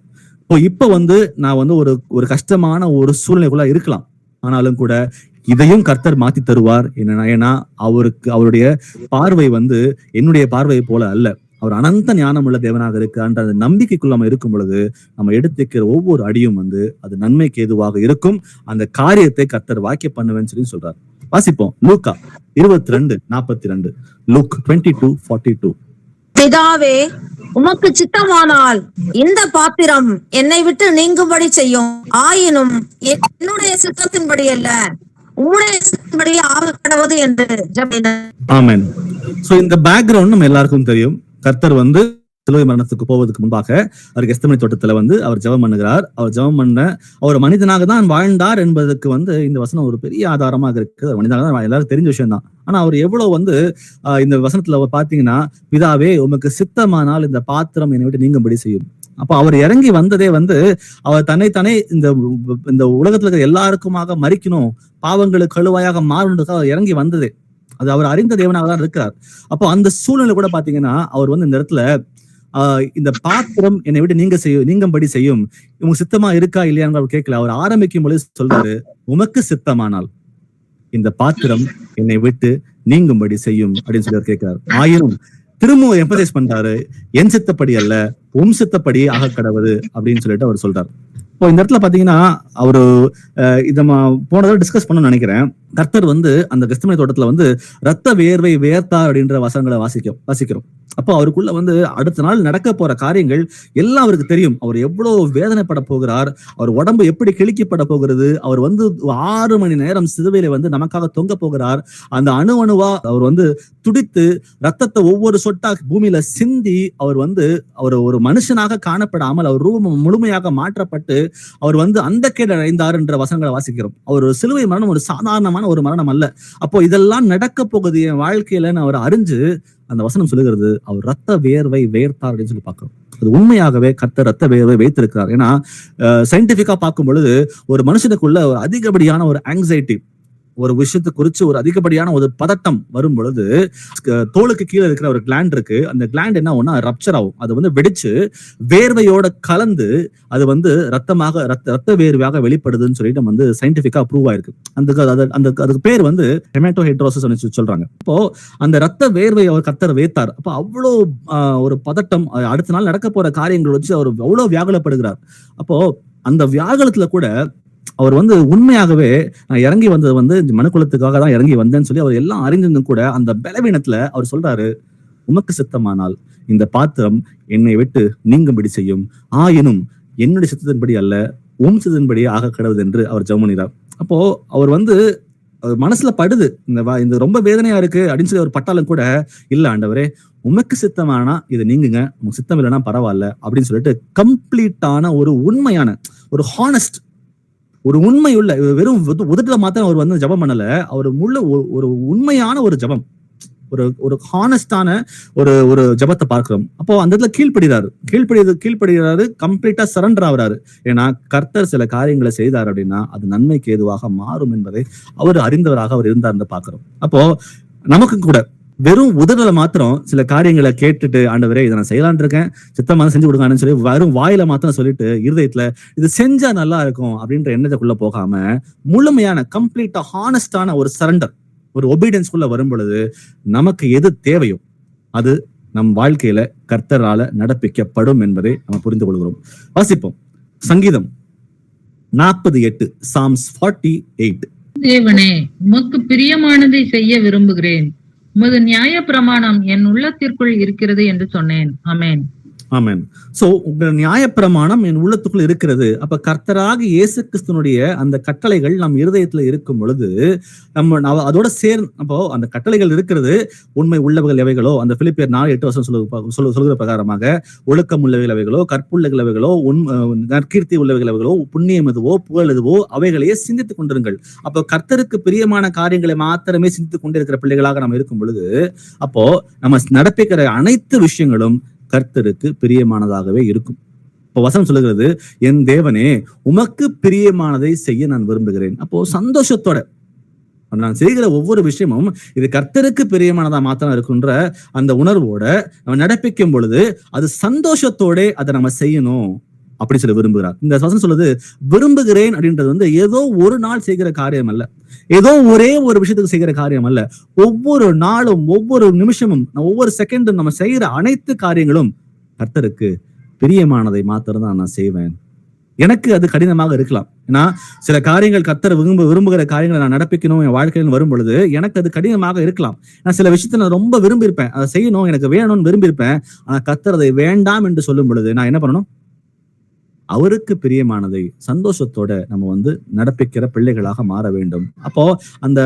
இப்ப வந்து நான் வந்து ஒரு கஷ்டமான ஒரு சூழ்நிலைக்குள்ள இருக்கலாம், ஆனாலும் கூட இதையும் கர்த்தர் மாத்தி தருவார். ஏன்னா அவருடைய பார்வை வந்து என்னுடைய பார்வை போல அல்ல, அவர் அனந்த ஞானம் உள்ள தேவனாக இருக்கான்ற அந்த நம்பிக்கைக்குள்ள நம்ம இருக்கும் பொழுது நம்ம எடுத்துக்கிற ஒவ்வொரு அடியும் வந்து அது நன்மைக்கு ஏதுவாக இருக்கும். அந்த காரியத்தை கர்த்தர் வாக்கிய பண்ணுவேன்னு சொல்லி சொல்றார். வாசிப்போம் லூக்கா 22:42, லூக் 22:42. பிதாவே, உமக்கு சித்தமானால் இந்த பாத்திரம் என்னை விட்டு நீங்கும்படி செய்யும், ஆயினும் என்னுடைய சித்தத்தின்படி அல்ல, உம்முடைய சித்தத்தின்படி ஆக கடவுது என்று ஜெபித்தார். ஆமென். சோ இந்த பேக்ரவுண்ட் நம்ம எல்லாருக்கும் தெரியும். கர்த்தர் வந்து சிலுவை மரணத்துக்கு போவதற்கு முன்பாக அவர் கெத்செமனே தோட்டத்துல வந்து அவர் ஜெபம் பண்ணுகிறார். அவர் மனிதனாக தான் வாழ்ந்தார் என்பதற்கு வந்து இந்த வசனம் ஒரு பெரிய ஆதாரமாக இருக்கு. மனிதனாக தான் எல்லாரும் தெரிஞ்ச விஷயம் தான். ஆனா அவர் எவ்வளவு வந்து இந்த வசனத்துல பாத்தீங்கன்னா, பிதாவே உமக்கு சித்தமானால் இந்த பாத்திரம் என்னை விட்டு நீங்கும்படி செய்யும். அப்ப அவர் இறங்கி வந்ததே வந்து அவர் தன்னைத்தானே இந்த உலகத்துல இருக்கிற எல்லாருக்குமாக மறிக்கணும், பாவங்களுக்கு கழுவாயாக மாறணுன்றதுக்காக அவர் இறங்கி வந்ததே. அது அவர் அறிந்த தேவனாக தான் இருக்கிறார். அப்போ அந்த சூழ்நிலை கூட பாத்தீங்கன்னா அவர் வந்து இந்த இடத்துல இந்த பாத்திரம் என்னை விட்டு நீங்கும்படி செய்யும், உங்க சித்தமா இருக்கா இல்லையான்னு அவர் கேட்கல. அவர் ஆரம்பிக்கும் பொழுது சொல்றாரு, உமக்கு சித்தமானால் இந்த பாத்திரம் என்னை விட்டு நீங்கும்படி செய்யும் அப்படின்னு சொல்லி அவர் கேட்கிறார். ஆயினும் திரும்பவும் எம்பசைஸ் பண்றாரு, என் சித்தப்படி அல்ல உம் சித்தப்படி ஆக கடவுது அப்படின்னு சொல்லிட்டு அவர் சொல்றாரு. இப்போ இந்த இடத்துல பாத்தீங்கன்னா அவரு இதை போனதோட டிஸ்கஸ் பண்ணணும்னு நினைக்கிறேன். கர்த்தர் வந்து அந்த கெத்செமனே தோட்டத்துல வந்து ரத்த வேர்வை வேர்த்தார் அப்படின்ற வசனங்களை வாசிக்கிறோம். அப்போ அவருக்குள்ள வந்து அடுத்த நாள் நடக்க போற காரியங்கள் எல்லாம் அவருக்கு தெரியும். அவர் எவ்வளவு வேதனைப்பட போகிறார், அவர் உடம்பு எப்படி கிழிக்கப்பட போகிறது, அவர் வந்து 6 மணி நேரம் சிலுவையில வந்து நமக்காக தொங்க போகிறார். அந்த அணுவா அவர் வந்து துடித்து ரத்தத்தை ஒவ்வொரு சொட்டா பூமியில சிந்தி அவர் ஒரு மனுஷனாக காணப்படாமல் அவர் ரூபம் முழுமையாக மாற்றப்பட்டு அவர் வந்து அந்த கேடு அடைந்தார் என்ற வசனங்களை வாசிக்கிறோம். அவர் சிலுவை மரணம் ஒரு சாதாரணமான ஒரு மரணம் அல்ல. அப்போ இதெல்லாம் நடக்க போகுது என் வாழ்க்கையிலன்னு அவர் அறிஞ்சு அந்த வசனம் சொல்லுகிறது, அவர் ரத்த வேர்வை வேர்த்தார் அப்படின்னு சொல்லி பார்க்கிறோம். அது உண்மையாகவே கர்த்தர் ரத்த வேர்வை வைத்திருக்கிறார். ஏன்னா சயின்டிபிக்கா பார்க்கும் பொழுது ஒரு மனுஷனுக்குள்ள ஒரு அதிகப்படியான ஒரு ஆங்ஸைட்டி, ஒரு விஷயத்தை குறிச்சு ஒரு அதிகப்படியான ஒரு பதட்டம் வரும் பொழுது தோலுக்கு கீழே இருக்கிற ஒரு கிளாண்ட் இருக்கு. அந்த கிளாண்ட் என்ன ஆகும்னா ரப்சர் ஆகும். அது வந்து வெடிச்சு வேர்வையோட கலந்து அது வந்து ரத்த வேர்வையாக வெளிப்படுதுன்னு சொல்லிட்டு நம்ம வந்து சயின்டிபிக்கா ப்ரூவ் ஆயிருக்கு. அதுக்கு பேர் வந்து ஹெமட்டோஹைட்ரோசிஸ் சொல்றாங்க. அப்போ அந்த ரத்த வேர்வை அவர் கர்த்தர் வைத்தார். அப்போ அவ்வளோ ஒரு பதட்டம், அடுத்த நாள் நடக்க போற காரியங்கள் வச்சு அவர் அவ்வளவு வியாகுலப்படுகிறார். அப்போ அந்த வியாகுலத்துல கூட அவர் வந்து உண்மையாகவே நான் இறங்கி வந்தது வந்து மனுக்குலத்துக்காக தான் இறங்கி வந்தேன்னு சொல்லி அவர் எல்லாம் அறிஞ்சிருந்தும் கூட அந்த பலவீனத்துல அவர் சொல்றாரு, உமக்கு சித்தமானால் இந்த பாத்திரம் என்னை விட்டு நீங்கும்படி செய்யும், ஆயினும் என்னுடைய சித்தத்தின்படி அல்ல உம் சித்தத்தின்படி ஆக கடவுது என்று அவர் ஜெபம் பண்ணினார். அப்போ அவர் வந்து மனசுல படுது, இந்த ரொம்ப வேதனையா இருக்கு அப்படின்னு சொல்லி அவர் பட்டாலும் கூட, இல்ல ஆண்டவரே உமக்கு சித்தமானா இது நீங்குங்க, உங்க சித்தம் இல்லைன்னா பரவாயில்ல அப்படின்னு சொல்லிட்டு கம்ப்ளீட்டான ஒரு உண்மையான ஒரு ஹானஸ்ட், ஒரு உண்மையுள்ள, வெறும் உதட்டுல மாத்திரம் அவர் வந்து ஜபம் பண்ணல, அவர் முழு ஒரு உண்மையான ஒரு ஜபம், ஒரு ஹானஸ்டான ஒரு ஜபத்தை பார்க்கிறோம். அப்போ அந்த இடத்துல கீழ்ப்படுகிறாரு, கம்ப்ளீட்டா சரண்டர் ஆகுறாரு. ஏன்னா கர்த்தர் சில காரியங்களை செய்தார் அப்படின்னா அது நன்மைக்கு ஏதுவாக மாறும் என்பதை அவர் அறிந்தவராக அவர் இருந்தார்னு பாக்குறோம். அப்போ நமக்கு கூட வெறும் உதடல மாத்திரம் சில காரியங்களை கேட்டுட்டு, ஆண்டவரே இதை நான் செய்யலான் இருக்கேன், சித்தமாக செஞ்சு கொடுக்கான்னு சொல்லி வெறும் வாயில மாத்திரம் சொல்லிட்டு இருதயத்துல இது செஞ்சா நல்லா இருக்கும் அப்படின்ற எண்ணத்துக்குள்ள போகாம முழுமையான கம்ப்ளீட்டா ஹானஸ்டான ஒரு சரண்டர், ஒரு ஒபீடியன்ஸ்குள்ள வரும் பொழுது நமக்கு எது தேவையோ அது நம் வாழ்க்கையில கர்த்தரால நடப்பிக்கப்படும் என்பதை நம்ம புரிந்து கொள்கிறோம். வாசிப்போம் சங்கீதம் 48, Psalms 48. தேவனே, உமக்கு பிரியமானதை செய்ய விரும்புகிறேன், உமது நியாய பிரமாணம் என் உள்ளத்திற்குள் இருக்கிறது என்று சொன்னேன். ஆமென். ஆமென். சோ உங்க நியாயப்பிரமாணம் என் உள்ளத்துக்குள் இருக்கிறது. அப்ப கர்த்தராக இயேசு கிறிஸ்துனுடைய அந்த கட்டளைகள் நம் இருதயத்துல இருக்கும் பொழுது நம்ம அதோட அப்போ அந்த கட்டளைகள் இருக்கிறது. உண்மை உள்ளவைகள் எவைகளோ, அந்த பிலிப்பியர் 4:8 சொல்லுகிற பிரகாரமாக ஒழுக்கம் உள்ளவைகள் எவைகளோ, கற்புள்ளவைகள் எவைகளோ, நற்கீர்த்தி உள்ளவைகள் எவைகளோ, புண்ணியம் எதுவோ, புகழ் எதுவோ அவைகளையே சிந்தித்துக் கொண்டிருங்கள். அப்போ கர்த்தருக்கு பிரியமான காரியங்களை மாத்திரமே சிந்தித்துக் கொண்டிருக்கிற பிள்ளைகளாக நம்ம இருக்கும் பொழுது அப்போ நம்ம நடப்பிக்கிற அனைத்து விஷயங்களும் கர்த்தருக்கு பிரியமானதாகவே இருக்கும். இப்போ வசனம் சொல்லுகிறது, என் தேவனே உமக்கு பிரியமானதை செய்ய நான் விரும்புகிறேன். அப்போ சந்தோஷத்தோட நான் செய்கிற ஒவ்வொரு விஷயமும் இது கர்த்தருக்கு பிரியமானதா மாத்திரம் இருக்குன்ற அந்த உணர்வோட நம்ம நடப்பிக்கும் பொழுது அது சந்தோஷத்தோட அதை நம்ம செய்யணும் அப்படி சொல்லி விரும்புகிறார். இந்த வசனம் சொல்லுது விரும்புகிறேன் அப்படின்றது வந்து ஏதோ ஒரு நாள் செய்கிற காரியம் அல்ல, ஏதோ ஒரே ஒரு விஷயத்துக்கு செய்கிற காரியம் அல்ல. ஒவ்வொரு நாளும், ஒவ்வொரு நிமிஷமும், ஒவ்வொரு செகண்டும் நம்ம செய்யற அனைத்து காரியங்களும் கர்த்தருக்கு பிரியமானதை மாத்திரம் தான் நான் செய்வேன். எனக்கு அது கடினமாக இருக்கலாம். ஏன்னா சில காரியங்கள் கர்த்தர் விரும்புகிற காரியங்களை நான் நடப்பிக்கணும் என் வாழ்க்கையில் வரும் பொழுது எனக்கு அது கடினமாக இருக்கலாம். நான் சில விஷயத்த நான் ரொம்ப விரும்பியிருப்பேன், அதை செய்யணும், எனக்கு வேணும்னு விரும்பியிருப்பேன். ஆனா கர்த்தர் அதை வேண்டாம் என்று சொல்லும் பொழுது நான் என்ன பண்ணணும்? அவருக்கு பிரியமானதை சந்தோஷத்தோட நம்ம வந்து நடப்பிக்கிற பிள்ளைகளாக மாற வேண்டும். அப்போ அந்த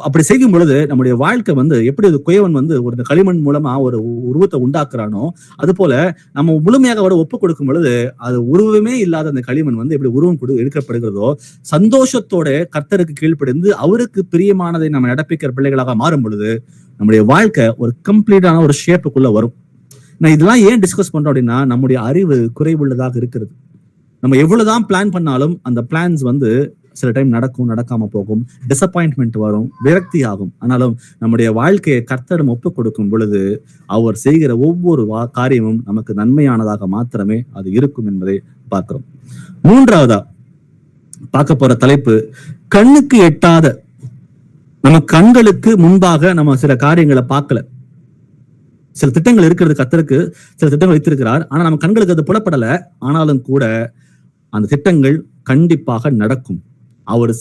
அப்படி செய்யும் பொழுது நம்முடைய வாழ்க்கை வந்து எப்படி ஒரு குயவன் வந்து ஒரு களிமண் மூலமா ஒரு உருவத்தை உண்டாக்குறானோ அது போல நம்ம முழுமையாக அவரை ஒப்பு கொடுக்கும் பொழுது அது உருவமே இல்லாத அந்த களிமண் வந்து எப்படி உருவம் எடுக்கப்படுகிறதோ சந்தோஷத்தோட கர்த்தருக்கு கீழ்ப்படிந்து அவருக்கு பிரியமானதை நம்ம நடப்பிக்கிற பிள்ளைகளாக மாறும் பொழுது நம்முடைய வாழ்க்கை ஒரு கம்ப்ளீட்டான ஒரு ஷேப்புக்குள்ள வரும். நான் இதெல்லாம் ஏன் டிஸ்கஸ் பண்றோம் அப்படின்னா நம்முடைய அறிவு குறைவுள்ளதாக இருக்கிறது. நம்ம எவ்வளவுதான் பிளான் பண்ணாலும் அந்த பிளான்ஸ் வந்து சில டைம் நடக்கும், நடக்காம போகும், டிசப்பாயின்ட்மெண்ட் வரும், விரக்தி ஆகும். ஆனாலும் நம்முடைய வாழ்க்கையை கர்த்தரிடம் ஒப்பு கொடுக்கும் பொழுது அவர் செய்கிற ஒவ்வொரு காரியமும் நமக்கு நன்மையானதாக மாத்திரமே அது இருக்கும் என்பதை பார்க்கிறோம். மூன்றாவதா பார்க்க போற தலைப்பு, கண்ணுக்கு எட்டாத, நம்ம கண்களுக்கு முன்பாக நம்ம சில காரியங்களை பார்க்கல. சில திட்டங்கள் இருக்கிறது, கர்த்தருக்கு சில திட்டங்கள் வைத்திருக்கிறார். ஆனா நம்ம கண்களுக்கு அது புலப்படல. ஆனாலும் கூட அந்த திட்டங்கள் கண்டிப்பாக நடக்கும். அவர்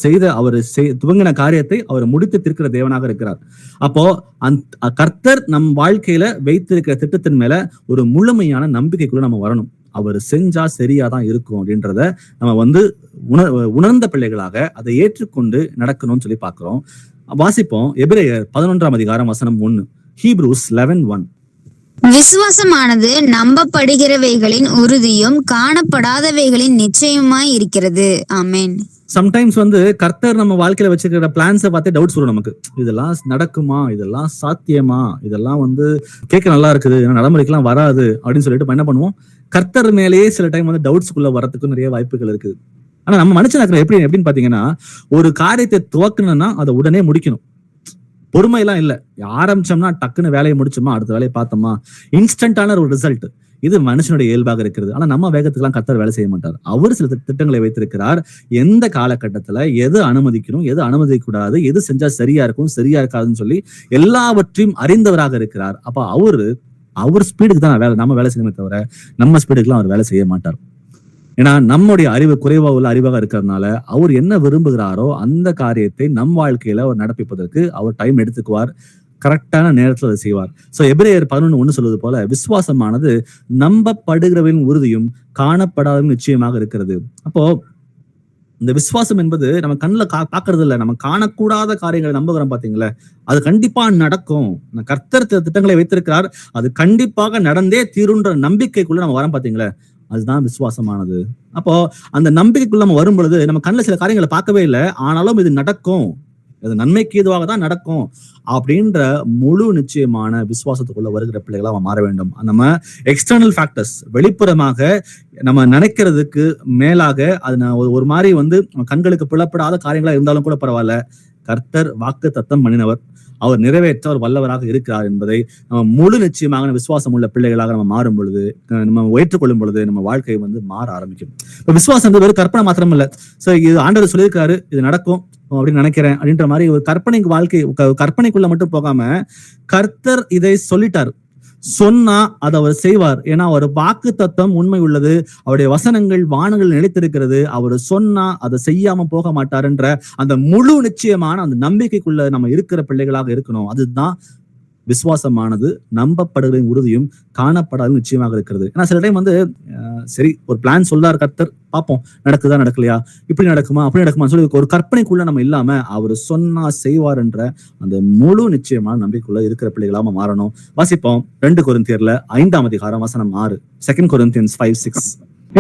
துவங்கின காரியத்தை அவர் முடித்து தீர்க்கிற தேவனாக இருக்கிறார். அப்போ அந்த கர்த்தர் நம் வாழ்க்கையில வைத்திருக்கிற திட்டத்தின் மேல ஒரு முழுமையான நம்பிக்கைக்குள்ள நம்ம வரணும். அவர் செஞ்சா சரியாதான் இருக்கும் அப்படின்றத நம்ம வந்து உணர்ந்த பிள்ளைகளாக அதை ஏற்றுக்கொண்டு நடக்கணும்னு சொல்லி பார்க்கிறோம். வாசிப்போம் எபிரேயர் 11:1, Hebrews 11:1. விசுவாசமானது நம்பப்படுகிறவைகளின் உறுதியும் காணப்படாதவைகளின் நிச்சயமாய் இருக்கிறது. ஆமென். சம்டைம்ஸ் வந்து கர்த்தர் நம்ம வாழ்க்கையில வச்சிருக்கிற பிளான்ஸை பார்த்து டவுட்ஸ் வரும் நமக்கு. இதெல்லாம் நடக்குமா, இதெல்லாம் சாத்தியமா, இதெல்லாம் வந்து கேட்க நல்லா இருக்குது, நடைமுறைக்கெல்லாம் வராது அப்படின்னு சொல்லிட்டு என்ன பண்ணுவோம், கர்த்தர் மேலேயே சில டைம் வந்து டவுட்ஸ்குள்ள வரதுக்கு நிறைய வாய்ப்புகள் இருக்குது. ஆனா நம்ம மனுஷனாக்குற எப்படின்னு பாத்தீங்கன்னா, ஒரு காரியத்தை துவக்கணும்னா அதை உடனே முடிக்கணும். பொறுமை எல்லாம் இல்ல. ஆரம்பிச்சோம்னா டக்குன்னு வேலையை முடிச்சோமா, அடுத்த வேலையை பார்த்தோமா, இன்ஸ்டன்டான ஒரு ரிசல்ட். இது மனுஷனுடைய இயல்பாக இருக்கிறது. ஆனா நம்ம வேகத்துக்கெல்லாம் கர்த்தர் வேலை செய்ய மாட்டார். அவர் சில திட்டங்களை வைத்திருக்கிறார். எந்த காலகட்டத்துல எது அனுமதிக்கணும், எது அனுமதிக்க கூடாது, எது செஞ்சா சரியா இருக்கும், சரியா இருக்காதுன்னு சொல்லி எல்லாவற்றையும் அறிந்தவராக இருக்கிறார். அப்ப அவர் ஸ்பீடுக்கு தான் நம்ம வேலை செய்யணுமே தவிர நம்ம ஸ்பீடுக்குலாம் அவர் வேலை செய்ய மாட்டார். ஏன்னா நம்முடைய அறிவு குறைவாக உள்ள அறிவாக இருக்கிறதுனால அவர் என்ன விரும்புகிறாரோ அந்த காரியத்தை நம் வாழ்க்கையில அவர் நடப்பிப்பதற்கு அவர் டைம் எடுத்துக்குவார். கரெக்டான நேரத்தில் அதை செய்வார். சோ எபிரேயர் 11:1 சொல்வது போல விசுவாசமானது நம்பப்படுகிறவரின் உறுதியும் காணப்படாதவரும் நிச்சயமாக இருக்கிறது. அப்போ இந்த விசுவாசம் என்பது நம்ம கண்ணுல பாக்குறது இல்ல, நம்ம காணக்கூடாத காரியங்களை நம்புகிறோம் பாத்தீங்களா, அது கண்டிப்பா நடக்கும். கர்த்தர் திட்டங்களை வைத்திருக்கிறார், அது கண்டிப்பாக நடந்தே தீருன்ற நம்பிக்கைக்குள்ள நம்ம வரோம் பாத்தீங்களா, அதுதான் விசுவாசமானது. அப்போ அந்த நம்பிக்கைக்குள்ள நம்ம வரும் பொழுது நம்ம கண்ணுல சில காரியங்களை பார்க்கவே இல்லை, ஆனாலும் இது நடக்கும், அது நன்மைக்கு ஏதுவாக தான் நடக்கும் அப்படின்ற முழு நிச்சயமான விசுவாசத்துக்குள்ள வருகிற பிள்ளைகளா நம்ம மாற வேண்டும். நம்ம எக்ஸ்டர்னல் ஃபேக்டர்ஸ் வெளிப்புறமாக நம்ம நினைக்கிறதுக்கு மேலாக அது ஒரு மாதிரி கண்களுக்கு புலப்படாத காரியங்களா இருந்தாலும் கூட பரவாயில்ல, கர்த்தர் வாக்கு தத்தம் பண்ணினவர், அவர் நிறைவேற்ற அவர் வல்லவராக இருக்கிறார் என்பதை நம்ம முழு நிச்சயமாக விசுவாசம் உள்ள பிள்ளைகளாக நம்ம மாறும் பொழுது, நம்ம ஏற்றுக்கொள்ளும் பொழுது நம்ம வாழ்க்கை மாற ஆரம்பிக்கும். இப்ப விசுவாசம் வெறும் கற்பனை மாத்திரம் இல்ல. சோ இது ஆண்டவர் சொல்லியிருக்காரு, இது நடக்கும் அப்படின்னு நினைக்கிறேன் அப்படின்ற மாதிரி ஒரு கற்பனைக்குள்ள மட்டும் போகாம, கர்த்தர் இதை சொல்லிட்டார், சொன்னா அதை அவர் செய்வார். ஏன்னா அவர் வாக்கு தத்தம் உண்மை உள்ளது, அவருடைய வசனங்கள் வானங்கள் நிலைத்திருக்கிறது, அவர் சொன்னா அதை செய்யாம போக மாட்டாருன்ற அந்த முழு நிச்சயமான அந்த நம்பிக்கைக்குள்ள நம்ம இருக்கிற பிள்ளைகளாக இருக்கணும். அதுதான் விசுவாசமானது நம்பப்படுகிற உறுதியும் காணப்படாத நிச்சயமாக இருக்கிறது. ஏன்னா சில டைம் சரி ஒரு பிளான் சொல்றாரு கர்த்தர், பார்ப்போம் நடக்குதா நடக்கலையா, இப்படி நடக்குமா அப்படி நடக்குமா சொல்லி ஒரு கற்பனைக்குள்ள நம்ம இல்லாம அவர் சொன்னா செய்வார் என்ற அந்த முழு நிச்சயமான நம்பிக்கைக்குள்ள இருக்கிற பிள்ளைகளாம மாறணும். வாசிப்போம் 2 கொரிந்தியர்ல 5ஆம் அதிகாரம் வசனம் 6. 2 Corinthians 5:6.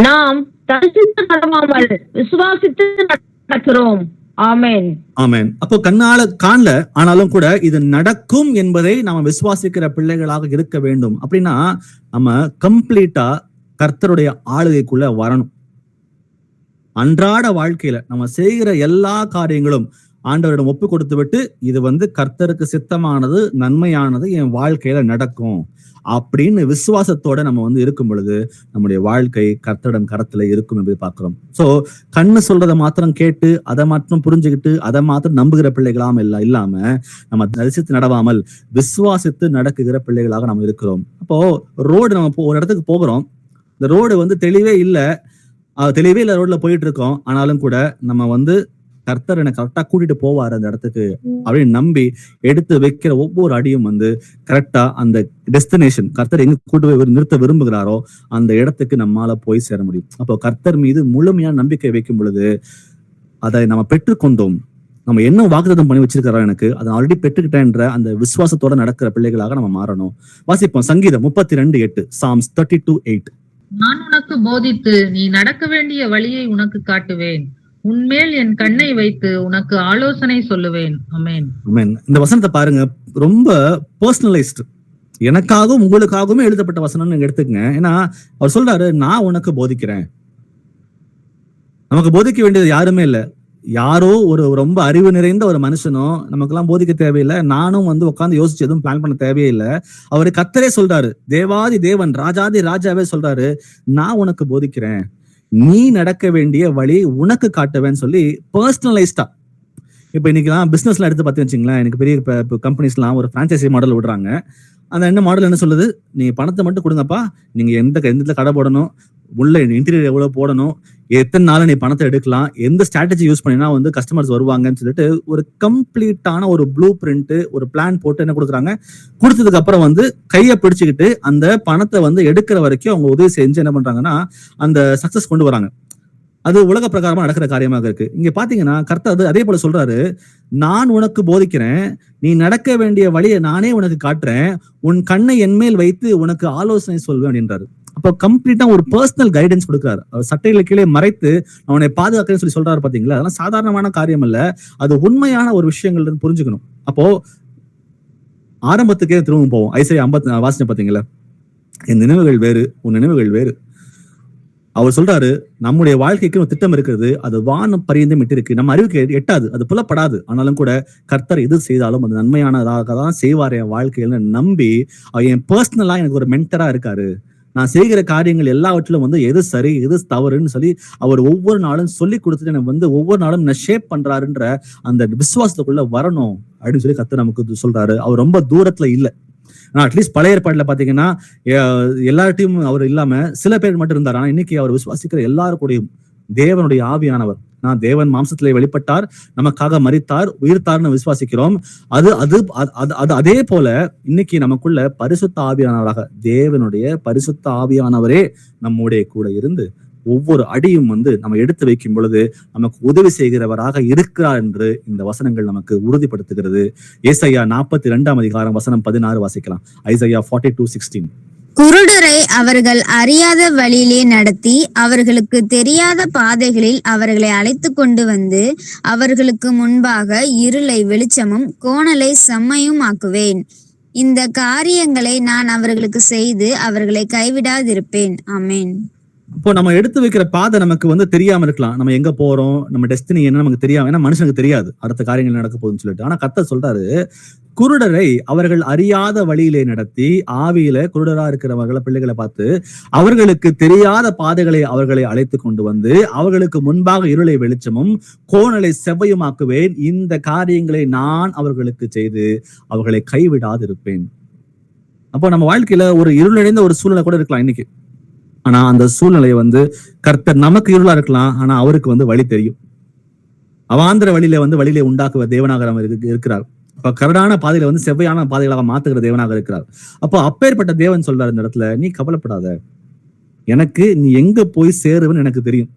நாம் தரிசித்து நடவாமல் விசுவாசித்து நடக்கிறோம். ஆமென். ஆமென். அப்போ கண்ணால காணல, ஆனாலும் கூட இது நடக்கும் என்பதை நாம விசுவாசிக்கிற பிள்ளைகளாக இருக்க வேண்டும். அப்படின்னா நம்ம கம்ப்ளீட்டா கர்த்தருடைய ஆளுகைக்குள்ள வரணும். அன்றாட வாழ்க்கையில நம்ம செய்கிற எல்லா காரியங்களும் ஆண்டவரிடம் ஒப்பு கொடுத்து விட்டு, இது கர்த்தருக்கு சித்தமானது, நன்மையானது, என் வாழ்க்கையில நடக்கும் அப்படின்னு விசுவாசத்தோட நம்ம இருக்கும் பொழுது நம்முடைய வாழ்க்கை கர்த்தரிடம் கரத்துல இருக்கும் என்பதை பார்க்கிறோம். சோ கண்ணு சொல்றதை மாத்திரம் கேட்டு அதை மாத்திரம் புரிஞ்சுக்கிட்டு அதை மாத்திரம் நம்புகிற பிள்ளைகளாம இல்லாம நம்ம தரிசித்து நடவாமல் விசுவாசித்து நடக்குகிற பிள்ளைகளாக நம்ம இருக்கிறோம். அப்போ ரோடு நம்ம ஒரு இடத்துக்கு போகிறோம், இந்த ரோடு தெளிவே இல்லை ரோட்ல போயிட்டு இருக்கோம், ஆனாலும் கூட நம்ம கர்த்தர் என்னை கரெக்டா கூட்டிட்டு போவாரு அந்த இடத்துக்கு அப்படின்னு நம்பி எடுத்து வைக்கிற ஒவ்வொரு அடியும் கரெக்டா அந்த டெஸ்டினேஷன் கர்த்தர் எங்க கூட்டு போய் நிறுத்த விரும்புகிறாரோ அந்த இடத்துக்கு நம்மால போய் சேர முடியும். அப்போ கர்த்தர் மீது முழுமையான நம்பிக்கை வைக்கும் பொழுது அதை நம்ம பெற்றுக்கொண்டோம், நம்ம என்ன வாக்குத்தத்தம் பண்ணி வச்சிருக்கிறோம் எனக்கு அதை ஆல்ரெடி பெற்றுக்கிட்டேன்ற அந்த விசுவாசத்தோட நடக்கிற பிள்ளைகளாக நம்ம மாறணும். வாசிப்போம் சங்கீதம் 32:8. Psalms 32:8. நான் உனக்கு போதித்து நீ நடக்க வேண்டிய வழியை உனக்கு காட்டுவேன், உன்மேல் என் கண்ணை வைத்து உனக்கு ஆலோசனை சொல்லுவேன். ஆமென். ஆமென். இந்த வசனத்தை பாருங்க, ரொம்ப பர்சனலைஸ்டு, எனக்காகவும் உங்களுக்காகவும் எழுதப்பட்ட வசனம்னு நீங்க எடுத்துக்கங்க. ஏன்னா அவர் சொல்றாரு, நான் உனக்கு போதிக்கிறேன். நமக்கு போதிக்க வேண்டியது யாருமே இல்லை, யாரோ ஒரு ரொம்ப அறிவு நிறைந்த ஒரு மனுஷனோ நமக்கெல்லாம் போதிக்க தேவையில்லை. நானும் உட்காந்து யோசிச்சு எதுவும் பிளான் பண்ண தேவையே இல்லை. அவரு கர்த்தரே சொல்றாரு, தேவாதி தேவன் ராஜாதி ராஜாவே சொல்றாரு, நான் உனக்கு போதிக்கிறேன், நீ நடக்க வேண்டிய வழி உனக்கு காட்டுவேன்னு சொல்லி பர்சனலைஸ்டா. இப்ப இன்னைக்கெல்லாம் பிசினஸ்லாம் எடுத்து பார்த்து வச்சுங்களேன், எனக்கு பெரிய கம்பெனிஸ்லாம் ஒரு பிரான்சைசி மாடல் விடுறாங்க. அந்த என்ன மாடல் என்ன சொல்லுது, நீங்க பணத்தை மட்டும் கொடுங்கப்பா, நீங்க எந்த கடை போடணும், உள்ள இன்டீரியர் எவ்வளவு போடணும், எத்தனை நாள் நீ பணத்தை எடுக்கலாம், எந்த ஸ்ட்ராட்டஜி யூஸ் பண்ணினா கஸ்டமர்ஸ் வருவாங்கன்னு சொல்லிட்டு ஒரு கம்ப்ளீட்டான ஒரு ப்ளூ பிரிண்ட் ஒரு பிளான் போட்டு என்ன கொடுக்குறாங்க. கொடுத்ததுக்கு அப்புறம் கையை பிடிச்சுக்கிட்டு அந்த பணத்தை எடுக்கிற வரைக்கும் அவங்க உதவி செஞ்சு என்ன பண்றாங்கன்னா அந்த சக்சஸ் கொண்டு வராங்க. அது உலக பிரகாரமா நடக்கிற காரியமாக இருக்கு. இங்க பாத்தீங்கன்னா கர்த்தர் அதே போல சொல்றாரு, நான் உனக்கு போதிக்கிறேன், நீ நடக்க வேண்டிய வழியை நானே உனக்கு காட்டுறேன், உன் கண்ணை என்மேல் வைத்து உனக்கு ஆலோசனை சொல்வேன் அப்படின்றாரு. அப்போ கம்ப்ளீட்டா ஒரு பர்சனல் கைடன்ஸ் கொடுக்குறாரு. அவர் சட்டையில கீழே மறைத்து அவனை பாதுகாக்கிறேன்னு சொல்லி சொல்றாரு பாத்தீங்களா. அதெல்லாம் சாதாரணமான காரியம் இல்ல, அது உண்மையான ஒரு விஷயங்கள் புரிஞ்சுக்கணும். அப்போ ஆரம்பத்துக்கே திரும்ப போவோம். ஐசையா 50 வாசனை பாத்தீங்களா, என் நினைவுகள் வேறு உன் நினைவுகள் வேறு, அவர் சொல்றாரு, நம்முடைய வாழ்க்கைக்கு ஒரு திட்டம் இருக்கிறது, அது வானம் பரியந்தம் இருக்கு, நம்ம அறிவுக்கு எட்டாது, அது புலப்படாது. ஆனாலும் கூட கர்த்தர் எது செய்தாலும் அது நன்மையானதாக தான் செய்வார் என் வாழ்க்கையில நம்பி, அவர் என் பர்சனலா எனக்கு ஒரு மென்டரா இருக்காரு. நான் செய்கிற காரியங்கள் எல்லாவற்றிலும் எது சரி எது தவறுன்னு சொல்லி அவர் ஒவ்வொரு நாளும் சொல்லி கொடுத்துட்டு எனக்கு ஒவ்வொரு நாளும் நான் ஷேப் பண்றாருன்ற அந்த விசுவாசத்துக்குள்ள வரணும் அப்படின்னு சொல்லி கர்த்தர் நமக்கு சொல்றாரு. அவர் ரொம்ப தூரத்துல இல்ல. அட்லீஸ்ட் பழைய ஏற்பாடுல பாத்தீங்கன்னா எல்லார்ட்டையும் அவர் இல்லாம சில பேர் மட்டும் இருந்தார். ஆனா இன்னைக்கு அவர் விசுவாசிக்கிற எல்லாரும் கூடயும் தேவனுடைய ஆவியானவர், தேவன் மாம்சத்திலே வெளிப்பட்டார், நமக்காக மரித்தார், உயிர்த்தார்னு விசுவாசிக்கிறோம். அதே போல இன்னைக்கு நமக்குள்ள பரிசுத்த ஆவியானவராக தேவனுடைய பரிசுத்த ஆவியானவரே நம்முடைய கூட இருந்து ஒவ்வொரு அடியும் நம்ம எடுத்து வைக்கும் பொழுது நமக்கு உதவி செய்கிறவராக இருக்கிறார் என்று இந்த வசனங்கள் நமக்கு உறுதிப்படுத்துகிறது. ஏசாயா 42 வசனம் 16 வாசிக்கலாம். ஐசாயா 42:16. குருடரை அவர்கள் அறியாத வழியிலே நடத்தி அவர்களுக்கு தெரியாத பாதைகளில் அவர்களை அழைத்து கொண்டு வந்து அவர்களுக்கு முன்பாக இருளை வெளிச்சமும் கோணலை செம்மையும் ஆக்குவேன். இந்த காரியங்களை நான் அவர்களுக்கு செய்து அவர்களை கைவிடாதிருப்பேன். ஆமென். இப்போ நம்ம எடுத்து வைக்கிற பாதை நமக்கு தெரியாம இருக்கலாம். நம்ம எங்க போறோம், நம்ம டெஸ்டினி என்ன நமக்கு தெரியாம, ஏன்னா மனுஷனுக்கு தெரியாது அடுத்த காரியங்கள் நடக்க போகுதுன்னு சொல்லிட்டு. ஆனா கர்த்தர் சொல்றாரு, குருடரை அவர்கள் அறியாத வழியிலே நடத்தி, ஆவியில குருடரா இருக்கிறவர்களை பிள்ளைகளை பார்த்து அவர்களுக்கு தெரியாத பாதைகளை அவர்களை அழைத்து கொண்டு வந்து அவர்களுக்கு முன்பாக இருளை வெளிச்சமும் கோணலை செவ்வையுமாக்குவேன். இந்த காரியங்களை நான் அவர்களுக்கு செய்து அவர்களை கைவிடாதிருப்பேன். அப்போ நம்ம வாழ்க்கையில ஒரு இருளடைந்த ஒரு சூழ்நிலை கூட இருக்கலாம் இன்னைக்கு. ஆனா அந்த சூழ்நிலையை கர்த்தர் நமக்கு இருளா இருக்கலாம், ஆனா அவருக்கு வழி தெரியும். அவாந்திர வழியில வழியிலே உண்டாக்குவ தேவனாக இருக்கிறார். அப்ப கரடான பாதையில செவ்வையான பாதைகளாக மாத்துகிற தேவனாக இருக்கிறார். அப்போ அப்பேற்பட்ட தேவன் சொல்றாரு இந்த இடத்துல, நீ கவலைப்படாத, எனக்கு நீ எங்க போய் சேருவன்னு எனக்கு தெரியும்.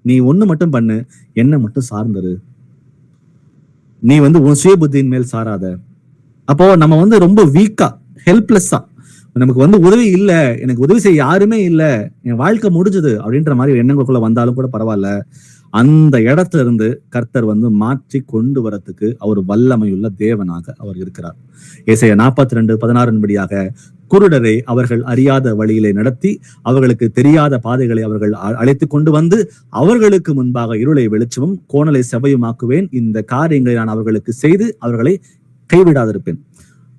நீ ஒண்ணு மட்டும் பண்ணு, என்ன மட்டும் சார்ந்தரு. நீ உன் சுய புத்தியின் மேல் சாராத. அப்போ நம்ம ரொம்ப வீக்கா ஹெல்ப்லெஸ்ஸா, நமக்கு உதவி இல்ல, எனக்கு உதவி செய்ய யாருமே இல்ல, என் வாழ்க்கை முடிஞ்சது அப்படின்ற மாதிரி எண்ணங்களுக்குள்ள வந்தாலும் கூட பரவாயில்ல, அந்த இடத்துல இருந்து கர்த்தர் மாற்றி கொண்டு வரத்துக்கு அவர் வல்லமையுள்ள தேவனாக அவர் இருக்கிறார். ஏசாயா 42:16 குருடரை அவர்கள் அறியாத வழியிலே நடத்தி அவர்களுக்கு தெரியாத பாதைகளை அவர்கள் அழைத்து கொண்டு வந்து அவர்களுக்கு முன்பாக இருளை வெளிச்சமும் கோணலை செவ்வையுமாக்குவேன். இந்த காரியங்களை நான் அவர்களுக்கு செய்து அவர்களை கைவிடாதிருப்பேன்.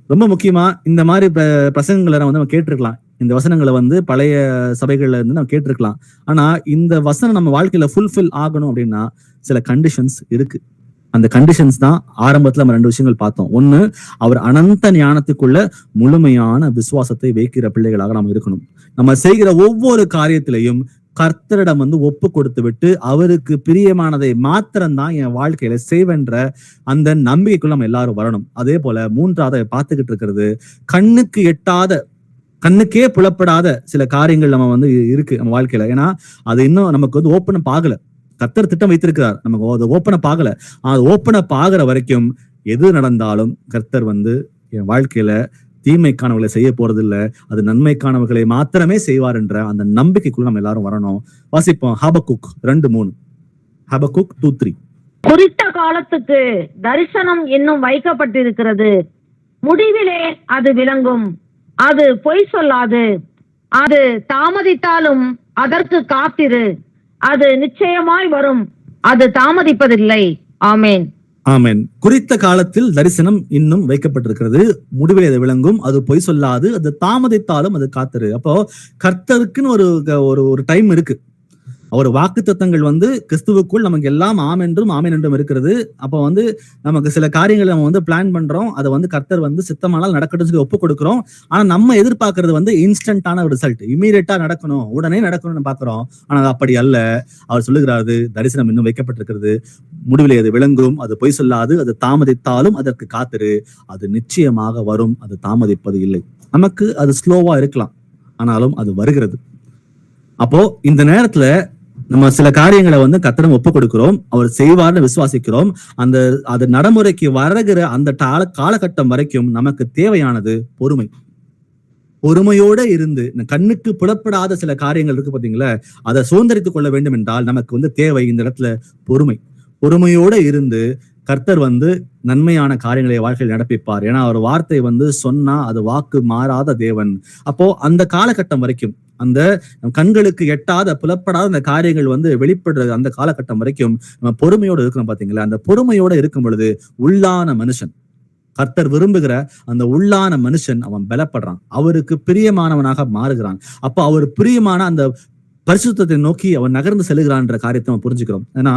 ரொம்ப முக்கியமா இந்த மாதிரி பிரசங்கங்களை நம்ம கேட்டிருக்கலாம். இந்த வசனங்களை பழைய சபைகள்ல இருந்து நம்ம கேட்டிருக்கலாம். ஆனா இந்த வசனம் நம்ம வாழ்க்கையில ஃபுல்ஃபில் ஆகணும் அப்படின்னா சில கண்டிஷன்ஸ் இருக்கு. அந்த கண்டிஷன்ஸ் தான் ஆரம்பத்துல நம்ம 2 விஷயங்கள் பார்த்தோம். ஒண்ணு, அவர் அனந்த ஞானத்துக்குள்ள முழுமையான விசுவாசத்தை வைக்கிற பிள்ளைகளாக நாம் இருக்கணும். நம்ம செய்கிற ஒவ்வொரு காரியத்திலையும் கர்த்தரிடம் ஒப்பு கொடுத்து விட்டு அவருக்கு பிரியமானதை மாத்திரம்தான் என் வாழ்க்கையில செய்வென்ற அந்த நம்பிக்கைக்குள்ள நம்ம எல்லாரும் வரணும். அதே போல 3வது பார்த்துக்கிட்டு இருக்கிறது, கண்ணுக்கு எட்டாத, கண்ணுக்கே புலப்படாத சில காரியங்கள் நம்ம இருக்கு நம்ம வாழ்க்கையில. ஏன்னா அது இன்னும் நமக்கு ஓப்பன் ஆகல. கர்த்தர் திட்டம் வைத்திருக்கிறார், நமக்கு அது ஓப்பன் ஆகல. அது ஓப்பன் ஆகிற வரைக்கும் எது நடந்தாலும் கர்த்தர் என் வாழ்க்கையில தீமைக்கானவர்களை செய்ய போறது இல்ல, அது நன்மைக்கானவர்களை மாத்திரமே செய்வார் என்ற அந்த நம்பிக்கைக்குள்ள நம்ம எல்லாரும் வரணும். வாசிப்போம் ஹபக்குக் 2:3. ஹபக்குக் 2:3. குறித்த காலத்துக்கு தரிசனம் இன்னும் வைக்கப்பட்டிருக்கிறது, முடிவிலே அது விளங்கும், அது பொய் சொல்லாது, அது தாமதித்தாலும் அதற்கு காத்திரு, அது நிச்சயமாய் வரும், அது தாமதிப்பதில்லை. ஆமேன். ஆமென். குறித்த காலத்தில் தரிசனம் இன்னும் வைக்கப்பட்டிருக்கிறது, முடிவில் அது விளங்கும், அது பொய் சொல்லாது, அது தாமதித்தாலும் அது காத்திரு. அப்போ கர்த்தருக்குன்னு ஒரு டைம் இருக்கு. அவர் வாக்குத்தத்தங்கள் கிறிஸ்துவுக்குள் நமக்கு எல்லாம் ஆமென்றும் ஆமென் என்றும் இருக்கிறது. அப்போ நமக்கு சில காரியங்களை நம்ம பிளான் பண்றோம், அதை கர்த்தர் சித்தமானால் நடக்கட்டும் சொல்லி ஒப்பு கொடுக்கிறோம். ஆனா நம்ம எதிர்பார்க்கறது இன்ஸ்டன்டான ஒரு ரிசல்ட், இமீடியட்டா நடக்கணும், உடனே நடக்கணும்னு பாக்குறோம். ஆனா அப்படி அல்ல. அவர் சொல்லுகிறாரு, தரிசனம் இன்னும் வைக்கப்பட்டிருக்கிறது, முடிவிலே அது விளங்கும், அது பொய் சொல்லாது, அது தாமதித்தாலும் அதற்கு காத்திரு, அது நிச்சயமாக வரும், அது தாமதிப்பது இல்லை. நமக்கு அது ஸ்லோவா இருக்கலாம், ஆனாலும் அது வருகிறது. அப்போ இந்த நேரத்துல நம்ம சில காரியங்களை கர்த்தரிடம் ஒப்பு கொடுக்கிறோம், அவர் செய்வார்னு விசுவாசிக்கிறோம். அது நடைமுறைக்கு வருகிற அந்த காலகட்டம் வரைக்கும் நமக்கு தேவையானது பொறுமை. பொறுமையோட இருந்து கண்ணுக்கு புலப்படாத சில காரியங்கள் இருக்கு பாத்தீங்களா, அதை சுதந்திரித்துக் கொள்ள வேண்டும் என்றால் நமக்கு தேவை இந்த இடத்துல பொறுமை. பொறுமையோட இருந்து கர்த்தர் நன்மையான காரியங்களை வாழ்க்கையில் நடப்பிப்பார். ஏன்னா அவர் வார்த்தை சொன்னா அது வாக்கு மாறாத தேவன். அப்போ அந்த காலகட்டம் வரைக்கும் அந்த கண்களுக்கு எட்டாத புலப்படாத அந்த காரியங்கள் வந்து வெளிப்படுறது அந்த காலகட்டம் வரைக்கும் நம்ம பொறுமையோடு இருக்கிறோம் பாத்தீங்களா. அந்த பொறுமையோட இருக்கும் பொழுது உள்ளான மனுஷன், கர்த்தர் விரும்புகிற அந்த உள்ளான மனுஷன் அவன் பலப்படுறான், அவருக்கு பிரியமானவனாக மாறுகிறான். அப்போ அவர் பிரியமான அந்த பரிசுத்தத்தை நோக்கி அவன் நகர்ந்து செல்கிறான்ற காரியத்தை நம்ம புரிஞ்சுக்கிறோம். ஏன்னா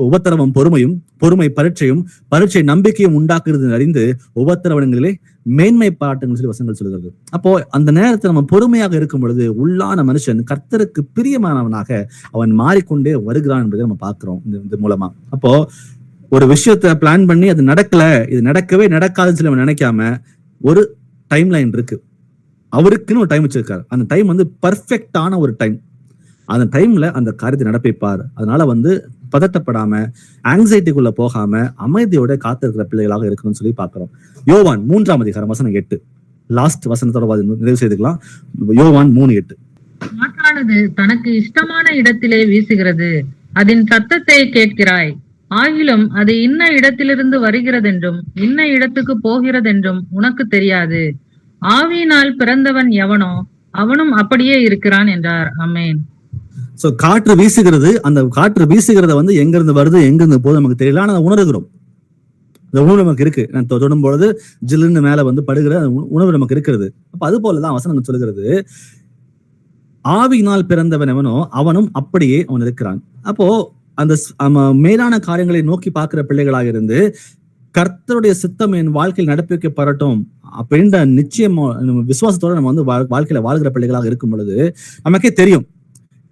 உபத்திரவம் பொறுமையும், பொறுமை பரீட்சையும், பரீட்சை நம்பிக்கையும் உண்டாக்குறது அறிந்து உபத்திரவங்களிலே மேன்மை பாட்டுன்னு சொல்லி வசனங்கள் சொல்கிறது. அப்போ அந்த நேரத்தில் நம்ம பொறுமையாக இருக்கும் பொழுது உள்ளான மனுஷன் கர்த்தருக்கு பிரியமானவனாக அவன் மாறிக்கொண்டே வருகிறான் என்பதை நம்ம பார்க்கிறோம் இந்த மூலமா. அப்போ ஒரு விஷயத்த பிளான் பண்ணி அது நடக்கல, இது நடக்கவே நடக்காதுன்னு சொல்லி அவன் நினைக்காம ஒரு டைம் லைன் இருக்கு, அவருக்குன்னு ஒரு டைம் வச்சிருக்காரு. அந்த டைம் வந்து பர்ஃபெக்டான ஒரு டைம். அந்த டைம்ல அந்த காரியத்தை நடப்பிப்பார். அதனால வந்து பதட்டப்படாம, ஆங்ஸைட்டிக்குள்ள போகாம அமைதியோட காத்திருக்கிற பிள்ளைகளாக இருக்கணும்னு சொல்லி பார்க்கிறோம். யோவான் 3ஆம் அதிகாரம் வசனம் 8, லாஸ்ட் வசனத்தோட நிறைவு செய்துக்கலாம். யோவான் 3:8. காற்றானது தனக்கு இஷ்டமான இடத்திலே வீசுகிறது, அதன் சத்தத்தை கேட்கிறாய், ஆகிலும் அது இன்ன இடத்திலிருந்து வருகிறதென்றும் இன்ன இடத்துக்கு போகிறதென்றும் உனக்கு தெரியாது. ஆவியினால் பிறந்தவன் எவனோ அவனும் அப்படியே இருக்கிறான் என்றார். ஆமென். சோ காற்று வீசுகிறது, அந்த காற்று வீசுகிறத வந்து எங்க இருந்து வருது எங்க இருந்து போகுது நமக்கு தெரியல, ஆனா உணர்கிறோம். அந்த உணர்வு நமக்கு இருக்கு. நான் தொடும் பொழுது ஜில்லுன்னு மேல வந்து படுகிற உணர்வு நமக்கு இருக்கிறது. அப்ப அது போலதான் வசனம் சொல்லுகிறது, ஆவியினால் பிறந்தவன் எவனோ அவனும் அப்படியே அவன் இருக்கிறான். அப்போ அந்த மேலான காரியங்களை நோக்கி பார்க்கிற பிள்ளைகளாக இருந்து கர்த்தருடைய சித்தம் என் வாழ்க்கையில் நடப்பிக்கப்படட்டும் அப்படின்ற நிச்சயம் விசுவாசத்தோட நம்ம வந்து வாழ்க்கையில வாழ்கிற பிள்ளைகளாக இருக்கும் பொழுது நமக்கே தெரியும்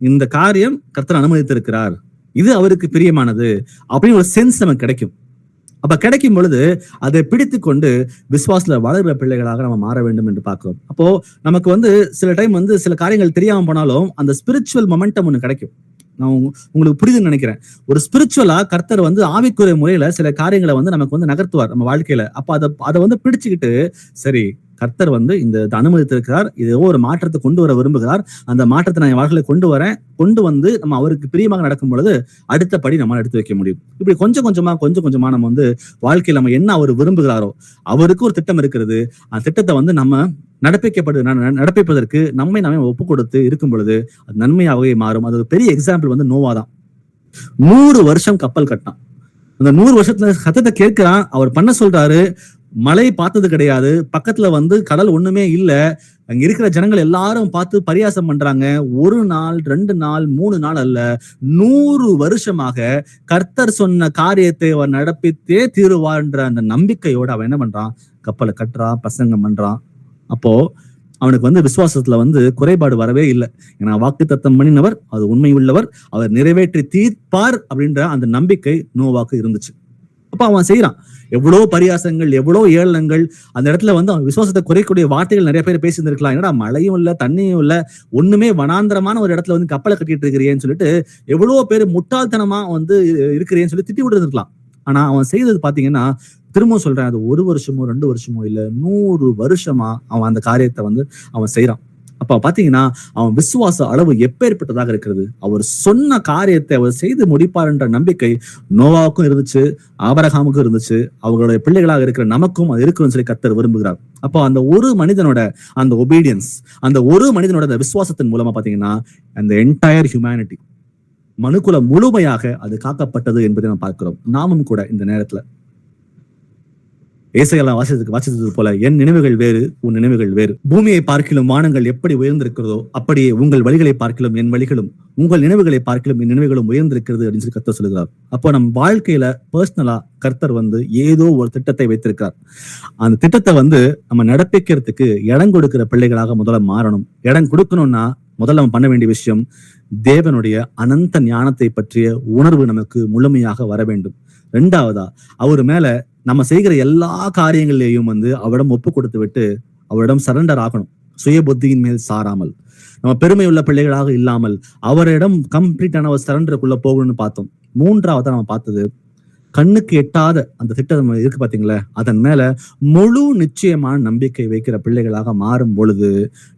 இந்த காரியம் கர்த்தர் அனுமதித்திருக்கிறார், இது அவருக்கு பிரியமானது அப்படின்னு ஒரு சென்ஸ் நமக்கு கிடைக்கும். அப்ப கிடைக்கும் பொழுது அதை பிடித்து கொண்டு விசுவாசத்துல வளர்கிற பிள்ளைகளாக நம்ம மாற வேண்டும் என்று பார்க்கிறோம். அப்போ நமக்கு வந்து சில டைம் வந்து சில காரியங்கள் தெரியாம போனாலும் அந்த ஸ்பிரிச்சுவல் மொமெண்டம் ஒண்ணு கிடைக்கும். நான் உங்களுக்கு புரியுதுன்னு நினைக்கிறேன். ஒரு ஸ்பிரிச்சுவலா கர்த்தர் வந்து ஆவிக்குரிய முறையில சில காரியங்களை வந்து நமக்கு வந்து நகர்த்துவார் நம்ம வாழ்க்கையில. அப்ப அதை வந்து பிடிச்சுக்கிட்டு சரி கர்த்தர் வந்து இந்த அனுமதித்திருக்கிறார், இது ஒரு மாற்றத்தை கொண்டு வர விரும்புகிறார், அந்த மாற்றத்தை நான் என் வாழ்க்கையில கொண்டு வந்து நம்ம அவருக்கு பிரியமாக நடக்கும் பொழுது அடுத்த படி நம்மளால எடுத்து வைக்க முடியும். இப்படி கொஞ்சம் கொஞ்சமா நம்ம வந்து வாழ்க்கையில நம்ம என்ன அவர் விரும்புகிறாரோ அவருக்கு ஒரு திட்டம் இருக்கிறது. அந்த திட்டத்தை வந்து நம்ம நடப்பிப்பதற்கு நம்மை ஒப்பு கொடுத்து இருக்கும் பொழுது அது நன்மையாகவே மாறும். அது ஒரு பெரிய எக்ஸாம்பிள் வந்து நோவா தான். 100 வருஷம் கப்பல் கட்டினான். அந்த 100 வருஷத்துல சத்தத்தை கேட்கிறான், அவர் பண்ண சொல்றாரு, மழை பார்த்தது கிடையாது, பக்கத்துல வந்து கடல் ஒண்ணுமே இல்ல, அங்க இருக்கிற ஜனங்கள் எல்லாரும் பார்த்து பரியாசம் பண்றாங்க. 1 நாள் 2 நாள் 3 நாள் அல்ல, 100 வருஷமாக கர்த்தர் சொன்ன காரியத்தை அவர் நடப்பித்தே தீருவார்ன்ற அந்த நம்பிக்கையோட அவன் என்ன பண்றான், கப்பலை கட்டுறான், பிரசங்கம் பண்றான். அப்போ அவனுக்கு வந்து விசுவாசத்துல வந்து குறைபாடு வரவே இல்லை. ஏன்னா வாக்குத்தத்தம் பண்ணினவர், அது உண்மை உள்ளவர், அவர் நிறைவேற்றி தீர்ப்பார் அப்படின்ற அந்த நம்பிக்கை நோவாக்கு இருந்துச்சு. அப்ப அவன் செய்யறான். எவ்வளவு பரியாசங்கள், எவ்வளவு ஏளனங்கள், அந்த இடத்துல வந்து அவன் விசுவாசத்தை குறைக்கூடிய வார்த்தைகள் நிறைய பேர் பேசி இருந்திருக்கலாம். என்னடா மழையும் இல்ல, தண்ணியும் இல்ல, ஒண்ணுமே வனாந்திரமான ஒரு இடத்துல வந்து கப்பலை கட்டிட்டு இருக்கிறேன்னு சொல்லிட்டு எவ்வளவு பேர் முட்டாள்தனமா வந்து இருக்கிறேன்னு சொல்லி திட்டி விட்டு இருக்கலாம். ஆனா அவன் செய்தது பாத்தீங்கன்னா, திரும்ப சொல்றேன், அது 1 வருஷமோ 2 வருஷமோ இல்ல, 100 வருஷமா அவன் அந்த காரியத்தை வந்து அவன் செய்யறான். அப்ப பாத்தீங்கன்னா அவன் விசுவாச அளவு எப்பேற்பட்டதாக இருக்கிறது. அவர் சொன்ன காரியத்தை அவர் செய்து முடிப்பார் என்ற நம்பிக்கை நோவாவுக்கும் இருந்துச்சு, ஆபிரகாமுக்கும் இருந்துச்சு, அவர்களுடைய பிள்ளைகளாக இருக்கிற நமக்கும் அது இருக்குன்னு சொல்லி கர்த்தர் விரும்புகிறார். அப்போ அந்த ஒரு மனிதனோட அந்த ஒபீடியன்ஸ், அந்த ஒரு மனிதனோட அந்த விசுவாசத்தின் மூலமா பாத்தீங்கன்னா அந்த என்டையர் ஹியூமனிட்டி, மனுக்குலம் முழுமையாக அது காக்கப்பட்டது என்பதை நாம் பார்க்கிறோம். நாமும் கூட இந்த நேரத்துல ஏசாயால வாசித்தது போல, என் நினைவுகள் வேறு, உன் நினைவுகள் வேறு. பூமியை பார்க்கிலும் வானங்கள் எப்படி உயர்ந்திருக்கிறதோ அப்படியே உங்கள் வழிகளை பார்க்கிலும் என் வழிகளும், உங்கள் நினைவுகளை பார்க்கிலும் என் நினைவுகளும் உயர்ந்திருக்கிறது அப்படின்னு சொல்லி கர்த்தர் சொல்லுகிறார். அப்போ நம்ம வாழ்க்கையில பர்சனலா கர்த்தர் வந்து ஏதோ ஒரு திட்டத்தை வைத்திருக்கார். அந்த திட்டத்தை வந்து நம்ம நடப்பிக்கிறதுக்கு இடம் கொடுக்கிற பிள்ளைகளாக முதல்ல மாறணும். இடம் கொடுக்கணும்னா முதல்ல நம்ம பண்ண வேண்டிய விஷயம், தேவனுடைய அனந்த ஞானத்தை பற்றிய உணர்வு நமக்கு முழுமையாக வர வேண்டும். 2வதா அவர் மேல நம்ம செய்கிற எல்லா காரியங்களையும் வந்து அவரிடம் ஒப்பு கொடுத்து விட்டு அவரிடம் சரண்டர் ஆகணும். சுய புத்தியின் மேல் சாராமல், நம்ம பெருமை உள்ள பிள்ளைகளாக இல்லாமல் அவரிடம் கம்ப்ளீட்டான ஒரு சரண்டருக்குள்ள போகணும்னு பார்த்தோம். 3வதா நம்ம பார்த்தது, கண்ணுக்கு எட்டாத அந்த திட்டம் இருக்கு பாத்தீங்களா, அதன் மேல முழு நிச்சயமான நம்பிக்கை வைக்கிற பிள்ளைகளாக மாறும் பொழுது,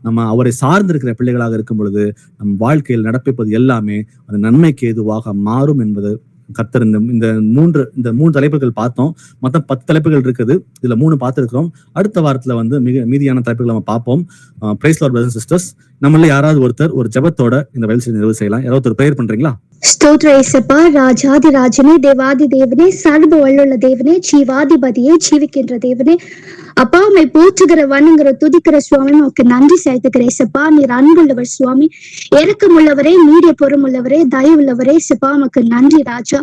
நம்ம அவரை சார்ந்திருக்கிற பிள்ளைகளாக இருக்கும் பொழுது நம் வாழ்க்கையில் நடப்பிப்பது எல்லாமே அந்த நன்மைக்கு ஏதுவாக மாறும் என்பது கர்த்தர் இந்த 3 தலைப்புகள் பார்த்தோம். மொத்தம் 10 தலைப்புகள் இருக்குது. இதுல 3 பார்த்திருக்கிறோம். அடுத்த வாரத்துல வந்து மீதியான தலைப்புகள் நம்ம பார்ப்போம். Praise Lord brothers and sisters. நம்மள யாராவது ஒருத்தர் ஒரு ஜெபத்தோட இந்த பைபிள் நிறைவு செய்யலாம். யாராவது ஒரு பிரேயர் பண்றீங்களா? ಸ್ತೋತ್ರ ಏಸಪ್ಪ, ರಾಜಾದಿ ರಾಜನೇ, தேவாதி தேவனே, சர்வ வல்லுள்ள தேவனே, ஜீவாதிபதியே, ஜீவிக்கின்ற தேவனே, அப்பா உம்மை போற்றுகிற வணங்குற துதிக்கிற சுவாமி, உனக்கு நன்றி செலுத்துகிற ஏசப்பா. நீர் அன்புள்ளவர் சுவாமி, இரக்கமுள்ளவரே, நீடிய பொறுமுள்ளவரே, தயவுள்ளவரே ஏசப்பா, உனக்கு நன்றி ராஜா.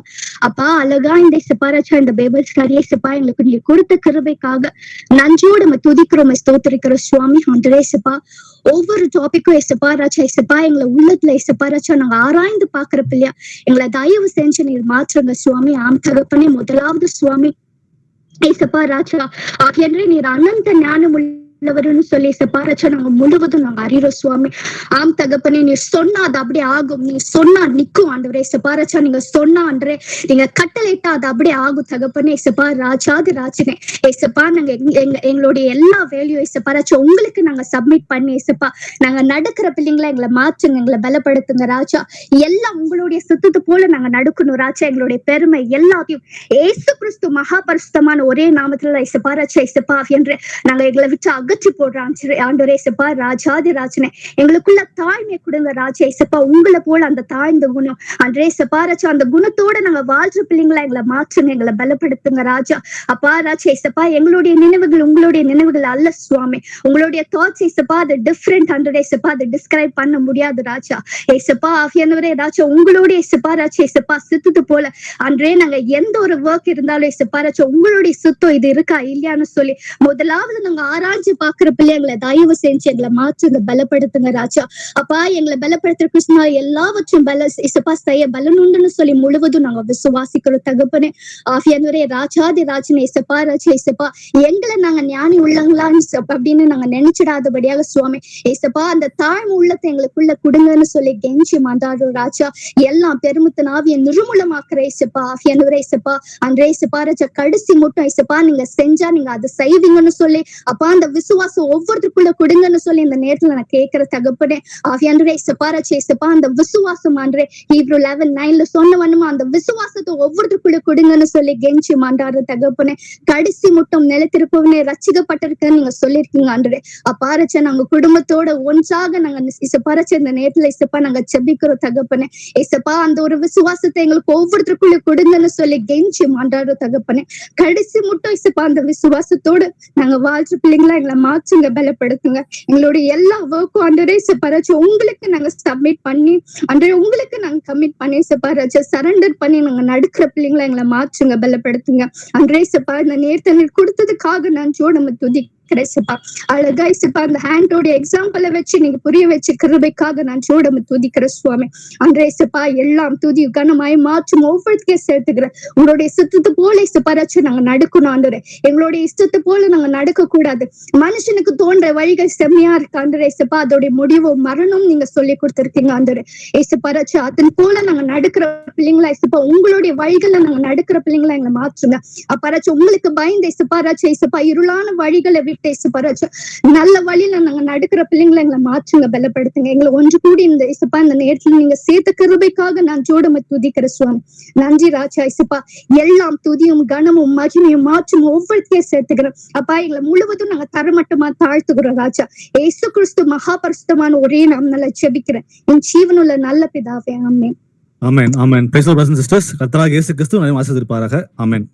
அப்பா அழகா இந்த ஏசப்பா ராஜா இந்த பைபிள் ஸ்டடி ஏசப்பா எங்களுக்கு நீர் கொடுத்த கிருபைக்காக நன்றியோடு நம்ம துதிக்கிறோம், ஸ்தோத்திரிக்கிற சுவாமி. ஆண்டவரே ஏசப்பா, ஒவ்வொரு டாபிக்கும் ஏசப்பா ராஜா ஏசப்பா எங்களை உள்ளத்துல ஏசப்பா ராஜா நாங்க ஆராய்ந்து பாக்குறப்ப இல்லையா, எங்களை தயவு செஞ்சு நீர் மாற்றுங்க சுவாமி. ஆம் தகப்பனே, முதலாவது சுவாமி ஏசப்பா ராஜா ஆகியன்றே நீர் அனந்த ஞானம் உள்ளவர்னு சொல்லி ஏசப்பா ராஜா நாங்க முழுவதும் நாங்க அறிறோம் சுவாமி. ஆம் தகப்பனே, நீ சொன்னா அது அப்படியே ஆகும், நீ சொன்னா நிக்கும் ஆண்டவரே ஏசப்பா ராஜா. நீங்க சொன்னா அன்றே நீங்க கட்டளையிட்டா அது அப்படியே ஆகும் தகப்பனே ஏசப்பா ராஜாதி ராஜனே ஏசப்பா. நாங்க எங்களுடைய எல்லா வேலையும் ஏசப்பா ராஜா உங்களுக்கு நாங்க சப்மிட் பண்ணி ஏசப்பா நாங்க நடக்கிற பிள்ளைங்களா எங்களை மாற்றுங்க, எங்களை பலப்படுத்துங்க ராஜா. எல்லாம் உங்களுடைய சுத்தத்து போல நாங்க நடக்கணும் ராஜா. எங்களுடைய பெருமை எல்லாத்தையும் ஏசு கிறிஸ்து மகாபரிசுத்தமான ஒரே நாமத்துல ஏசப்பா ராஜா ஏசப்பா என்று நாங்க எங்களை விட்டு அகற்றி போடுறான் ஆண்டவரே ஏசப்பா ராஜாதி ராஜனே. எங்களுக்குள்ள தாழ்மையை கொடுங்க ராஜா ஏசப்பா. உங்களை போல அந்த தாழ்ந்த குணம் அன்றே ஏசப்பா ராஜா, அந்த குணத்தோட நாங்க வாழ்ற பிள்ளைங்களா எங்களை மாற்றுங்க, எங்களை பலப்படுத்துங்க ராஜா. அப்பா ராஜா ஏசப்பா, எங்களுடைய நினைவுகள் உங்களுடைய நினைவுகள் அல்ல சுவாமி. உங்களுடைய தாட்ஸ் ஏசப்பா அது டிஃப்ரெண்ட் ஆண்டவரே ஏசப்பா, அதை டிஸ்கிரைப் பண்ண முடியாது ராஜா ஏசப்பா. ஆவியானவரே ராஜா, உங்களுடைய ஏசப்பா ராஜா ஏசப்பா சித்தத்து போல அன்றே நாங்க எந்த ஒரு ஒர்க் இருந்தாலும் ஏசப்பா ராஜா உங்களுடைய சுத்தம் இது இருக்கா இல்லையான்னு சொல்லி முதலாவது நாங்க ஆராய்ச்சி பாக்குற பிள்ளைங்களை தயவு செஞ்சு எங்களை மாற்றுங்க, பலப்படுத்துங்க ராஜா. அப்பா எங்களை பலப்படுத்துற கிருஷ்ணா எல்லாவற்றும் பல இசப்பா செய்ய பலனுண்டுன்னு சொல்லி முழுவதும் நாங்க விசுவாசிக்கிறோம் தகப்பனே. ஆவியானவரே ராஜாதி ராஜனே இசப்பா ராஜா இசப்பா, எங்களை நாங்க ஞானி உள்ளங்களான்னு அப்படின்னு நாங்க நினைச்சிடாதபடியாக சுவாமி ஏசப்பா அந்த தாழ்வு உள்ளத்தை எங்களுக்குள்ள கொடுங்கன்னு சொல்லி கெஞ்சி மாண்டாடும் ராஜா. எல்லாம் பெருமித்த ஆவியை நிர்மூலமாக்குற இசப்பா ஆவியானவரே இசப்பா அன்றே இசப்பா ராஜா கடைசி மட்டும் இசப்பா நீங்க செஞ்சா நீங்க அதை செய்வீங்கன்னு சொல்லி அப்பா அந்த விசுவாசம் ஒவ்வொருத்தருக்குள்ள கொடுங்கன்னு சொல்லி இந்த நேரத்துல நான் கேட்கிற தகப்பனே. ஆவியானவரே இசப்பா ராஜா இசப்பா அந்த விசுவாசம் அன்றே Hebrew 11:9 சொன்ன வண்ணமா அந்த விசுவாசத்தை ஒவ்வொருத்தருக்குள்ள கொடுங்கன்னு சொல்லி கெஞ்சி மாண்டாடுற தகப்பனே. கடைசி மட்டும் நிலைத்திருப்பவனே ரட்சிக்கப்பட்டிருக்க நீங்க சொல்லிருக்கீங்க ஆண்டரே. அப்பா ராஜா நாங்க குடும்பத்தோட ஒன்றாக நாங்க இசப்பா ராஜா இந்த நேரத்துல இசப்பா நாங்க செபிக்கிறோம் தகப்பனே. இசப்பா அந்த ஒரு விசுவாசத்தை எங்களுக்கு ஒவ்வொருத்தருக்குள்ள கொடுங்கன்னு சொல்லி கெஞ்சி மாண்டாடுற தகப்பனே. கடைசி மட்டும் இசப்பா அந்த விசுவாசத்தோட நாங்க வாழ்ற பிள்ளைங்களா எங்களை மாற்றுங்க, பலப்படுத்துங்க. எங்களுடைய எல்லா ஒர்க்கும் ஆண்டரே இசப்பா ராஜா உங்களுக்கு நாங்க சப்மிட் பண்ணி அன்றே உங்களுக்கு நாங்க கமிட் பண்ணி இசப்பா ராஜா சரண்டர் பண்ணி நாங்க நடக்கிற பிள்ளைங்களா எங்களை மாற்றுங்க, பலப்படுத்துங்க. அன்றே இசப்பா இந்த நேரத்தை கொடுத்ததுக்காக நான் நம்ம துதி அழகா இசப்பா அந்த ஹேண்டோட எக்ஸாம்பிள வச்சு நீங்க புரிய வச்சு கிருபைக்காக நான் சோடம துதிக்கிற சுவாமி. அன்றே இசப்பா எல்லாம் துதி கனமாய் மாற்றும் ஒவ்வொருத்தையும் சேர்த்துக்கிறேன். உங்களுடைய இஷ்டத்தை போல இசப்பாராச்சு நாங்க நடக்கணும் ஆண்டரே. எங்களுடைய இஷ்டத்தை போல நாங்க நடக்க கூடாது. மனுஷனுக்கு தோன்ற வழிகள் செம்மையா இருக்கு ஆண்டரே இசப்பா, அதோடைய முடிவு மரணம் நீங்க சொல்லி கொடுத்திருக்கீங்க ஆண்டரே இசப்பாராச்சு. அதன் போல நாங்க நடக்கிற பிள்ளைங்களா இசப்பா, உங்களுடைய வழிகளை நாங்க நடக்கிற பிள்ளைங்களா எங்களை மாற்றுங்க அப்பாராச்சு. உங்களுக்கு பயந்த இசப்பாராச்சு இசப்பா இருளான வழிகளை நல்ல வழியில நாங்க நடக்கிற பிள்ளைங்களை எங்களை மாற்றுங்க, பலப்படுத்துங்க. எங்களை ஒன்று கூடி இந்த இசப்பா இந்த நேரத்துல நீங்க சேர்த்த கிருபைக்காக நான் ஜோடம துதிக்கிற சுவாமி. நன்றி ராஜா இசப்பா. எல்லாம் துதியும் கனமும் மகிமையும் மாற்றும் ஒவ்வொருத்தையும் சேர்த்துக்கிறோம் அப்பா. எங்களை முழுவதும் நாங்க தரமட்டமா தாழ்த்துக்கிறோம் ராஜா. ஏசு கிறிஸ்து மகாபரிசுத்தமான ஒரே நாம் நல்லா ஜெபிக்கிறேன் என் ஜீவனுள்ள நல்ல பிதாவே. ஆமென். ஆமென். ஆமென். Praise the Lord brothers and sisters. கர்த்தராகிய இயேசு கிறிஸ்து நம்மை ஆசீர்வதிப்பாராக. ஆமென்.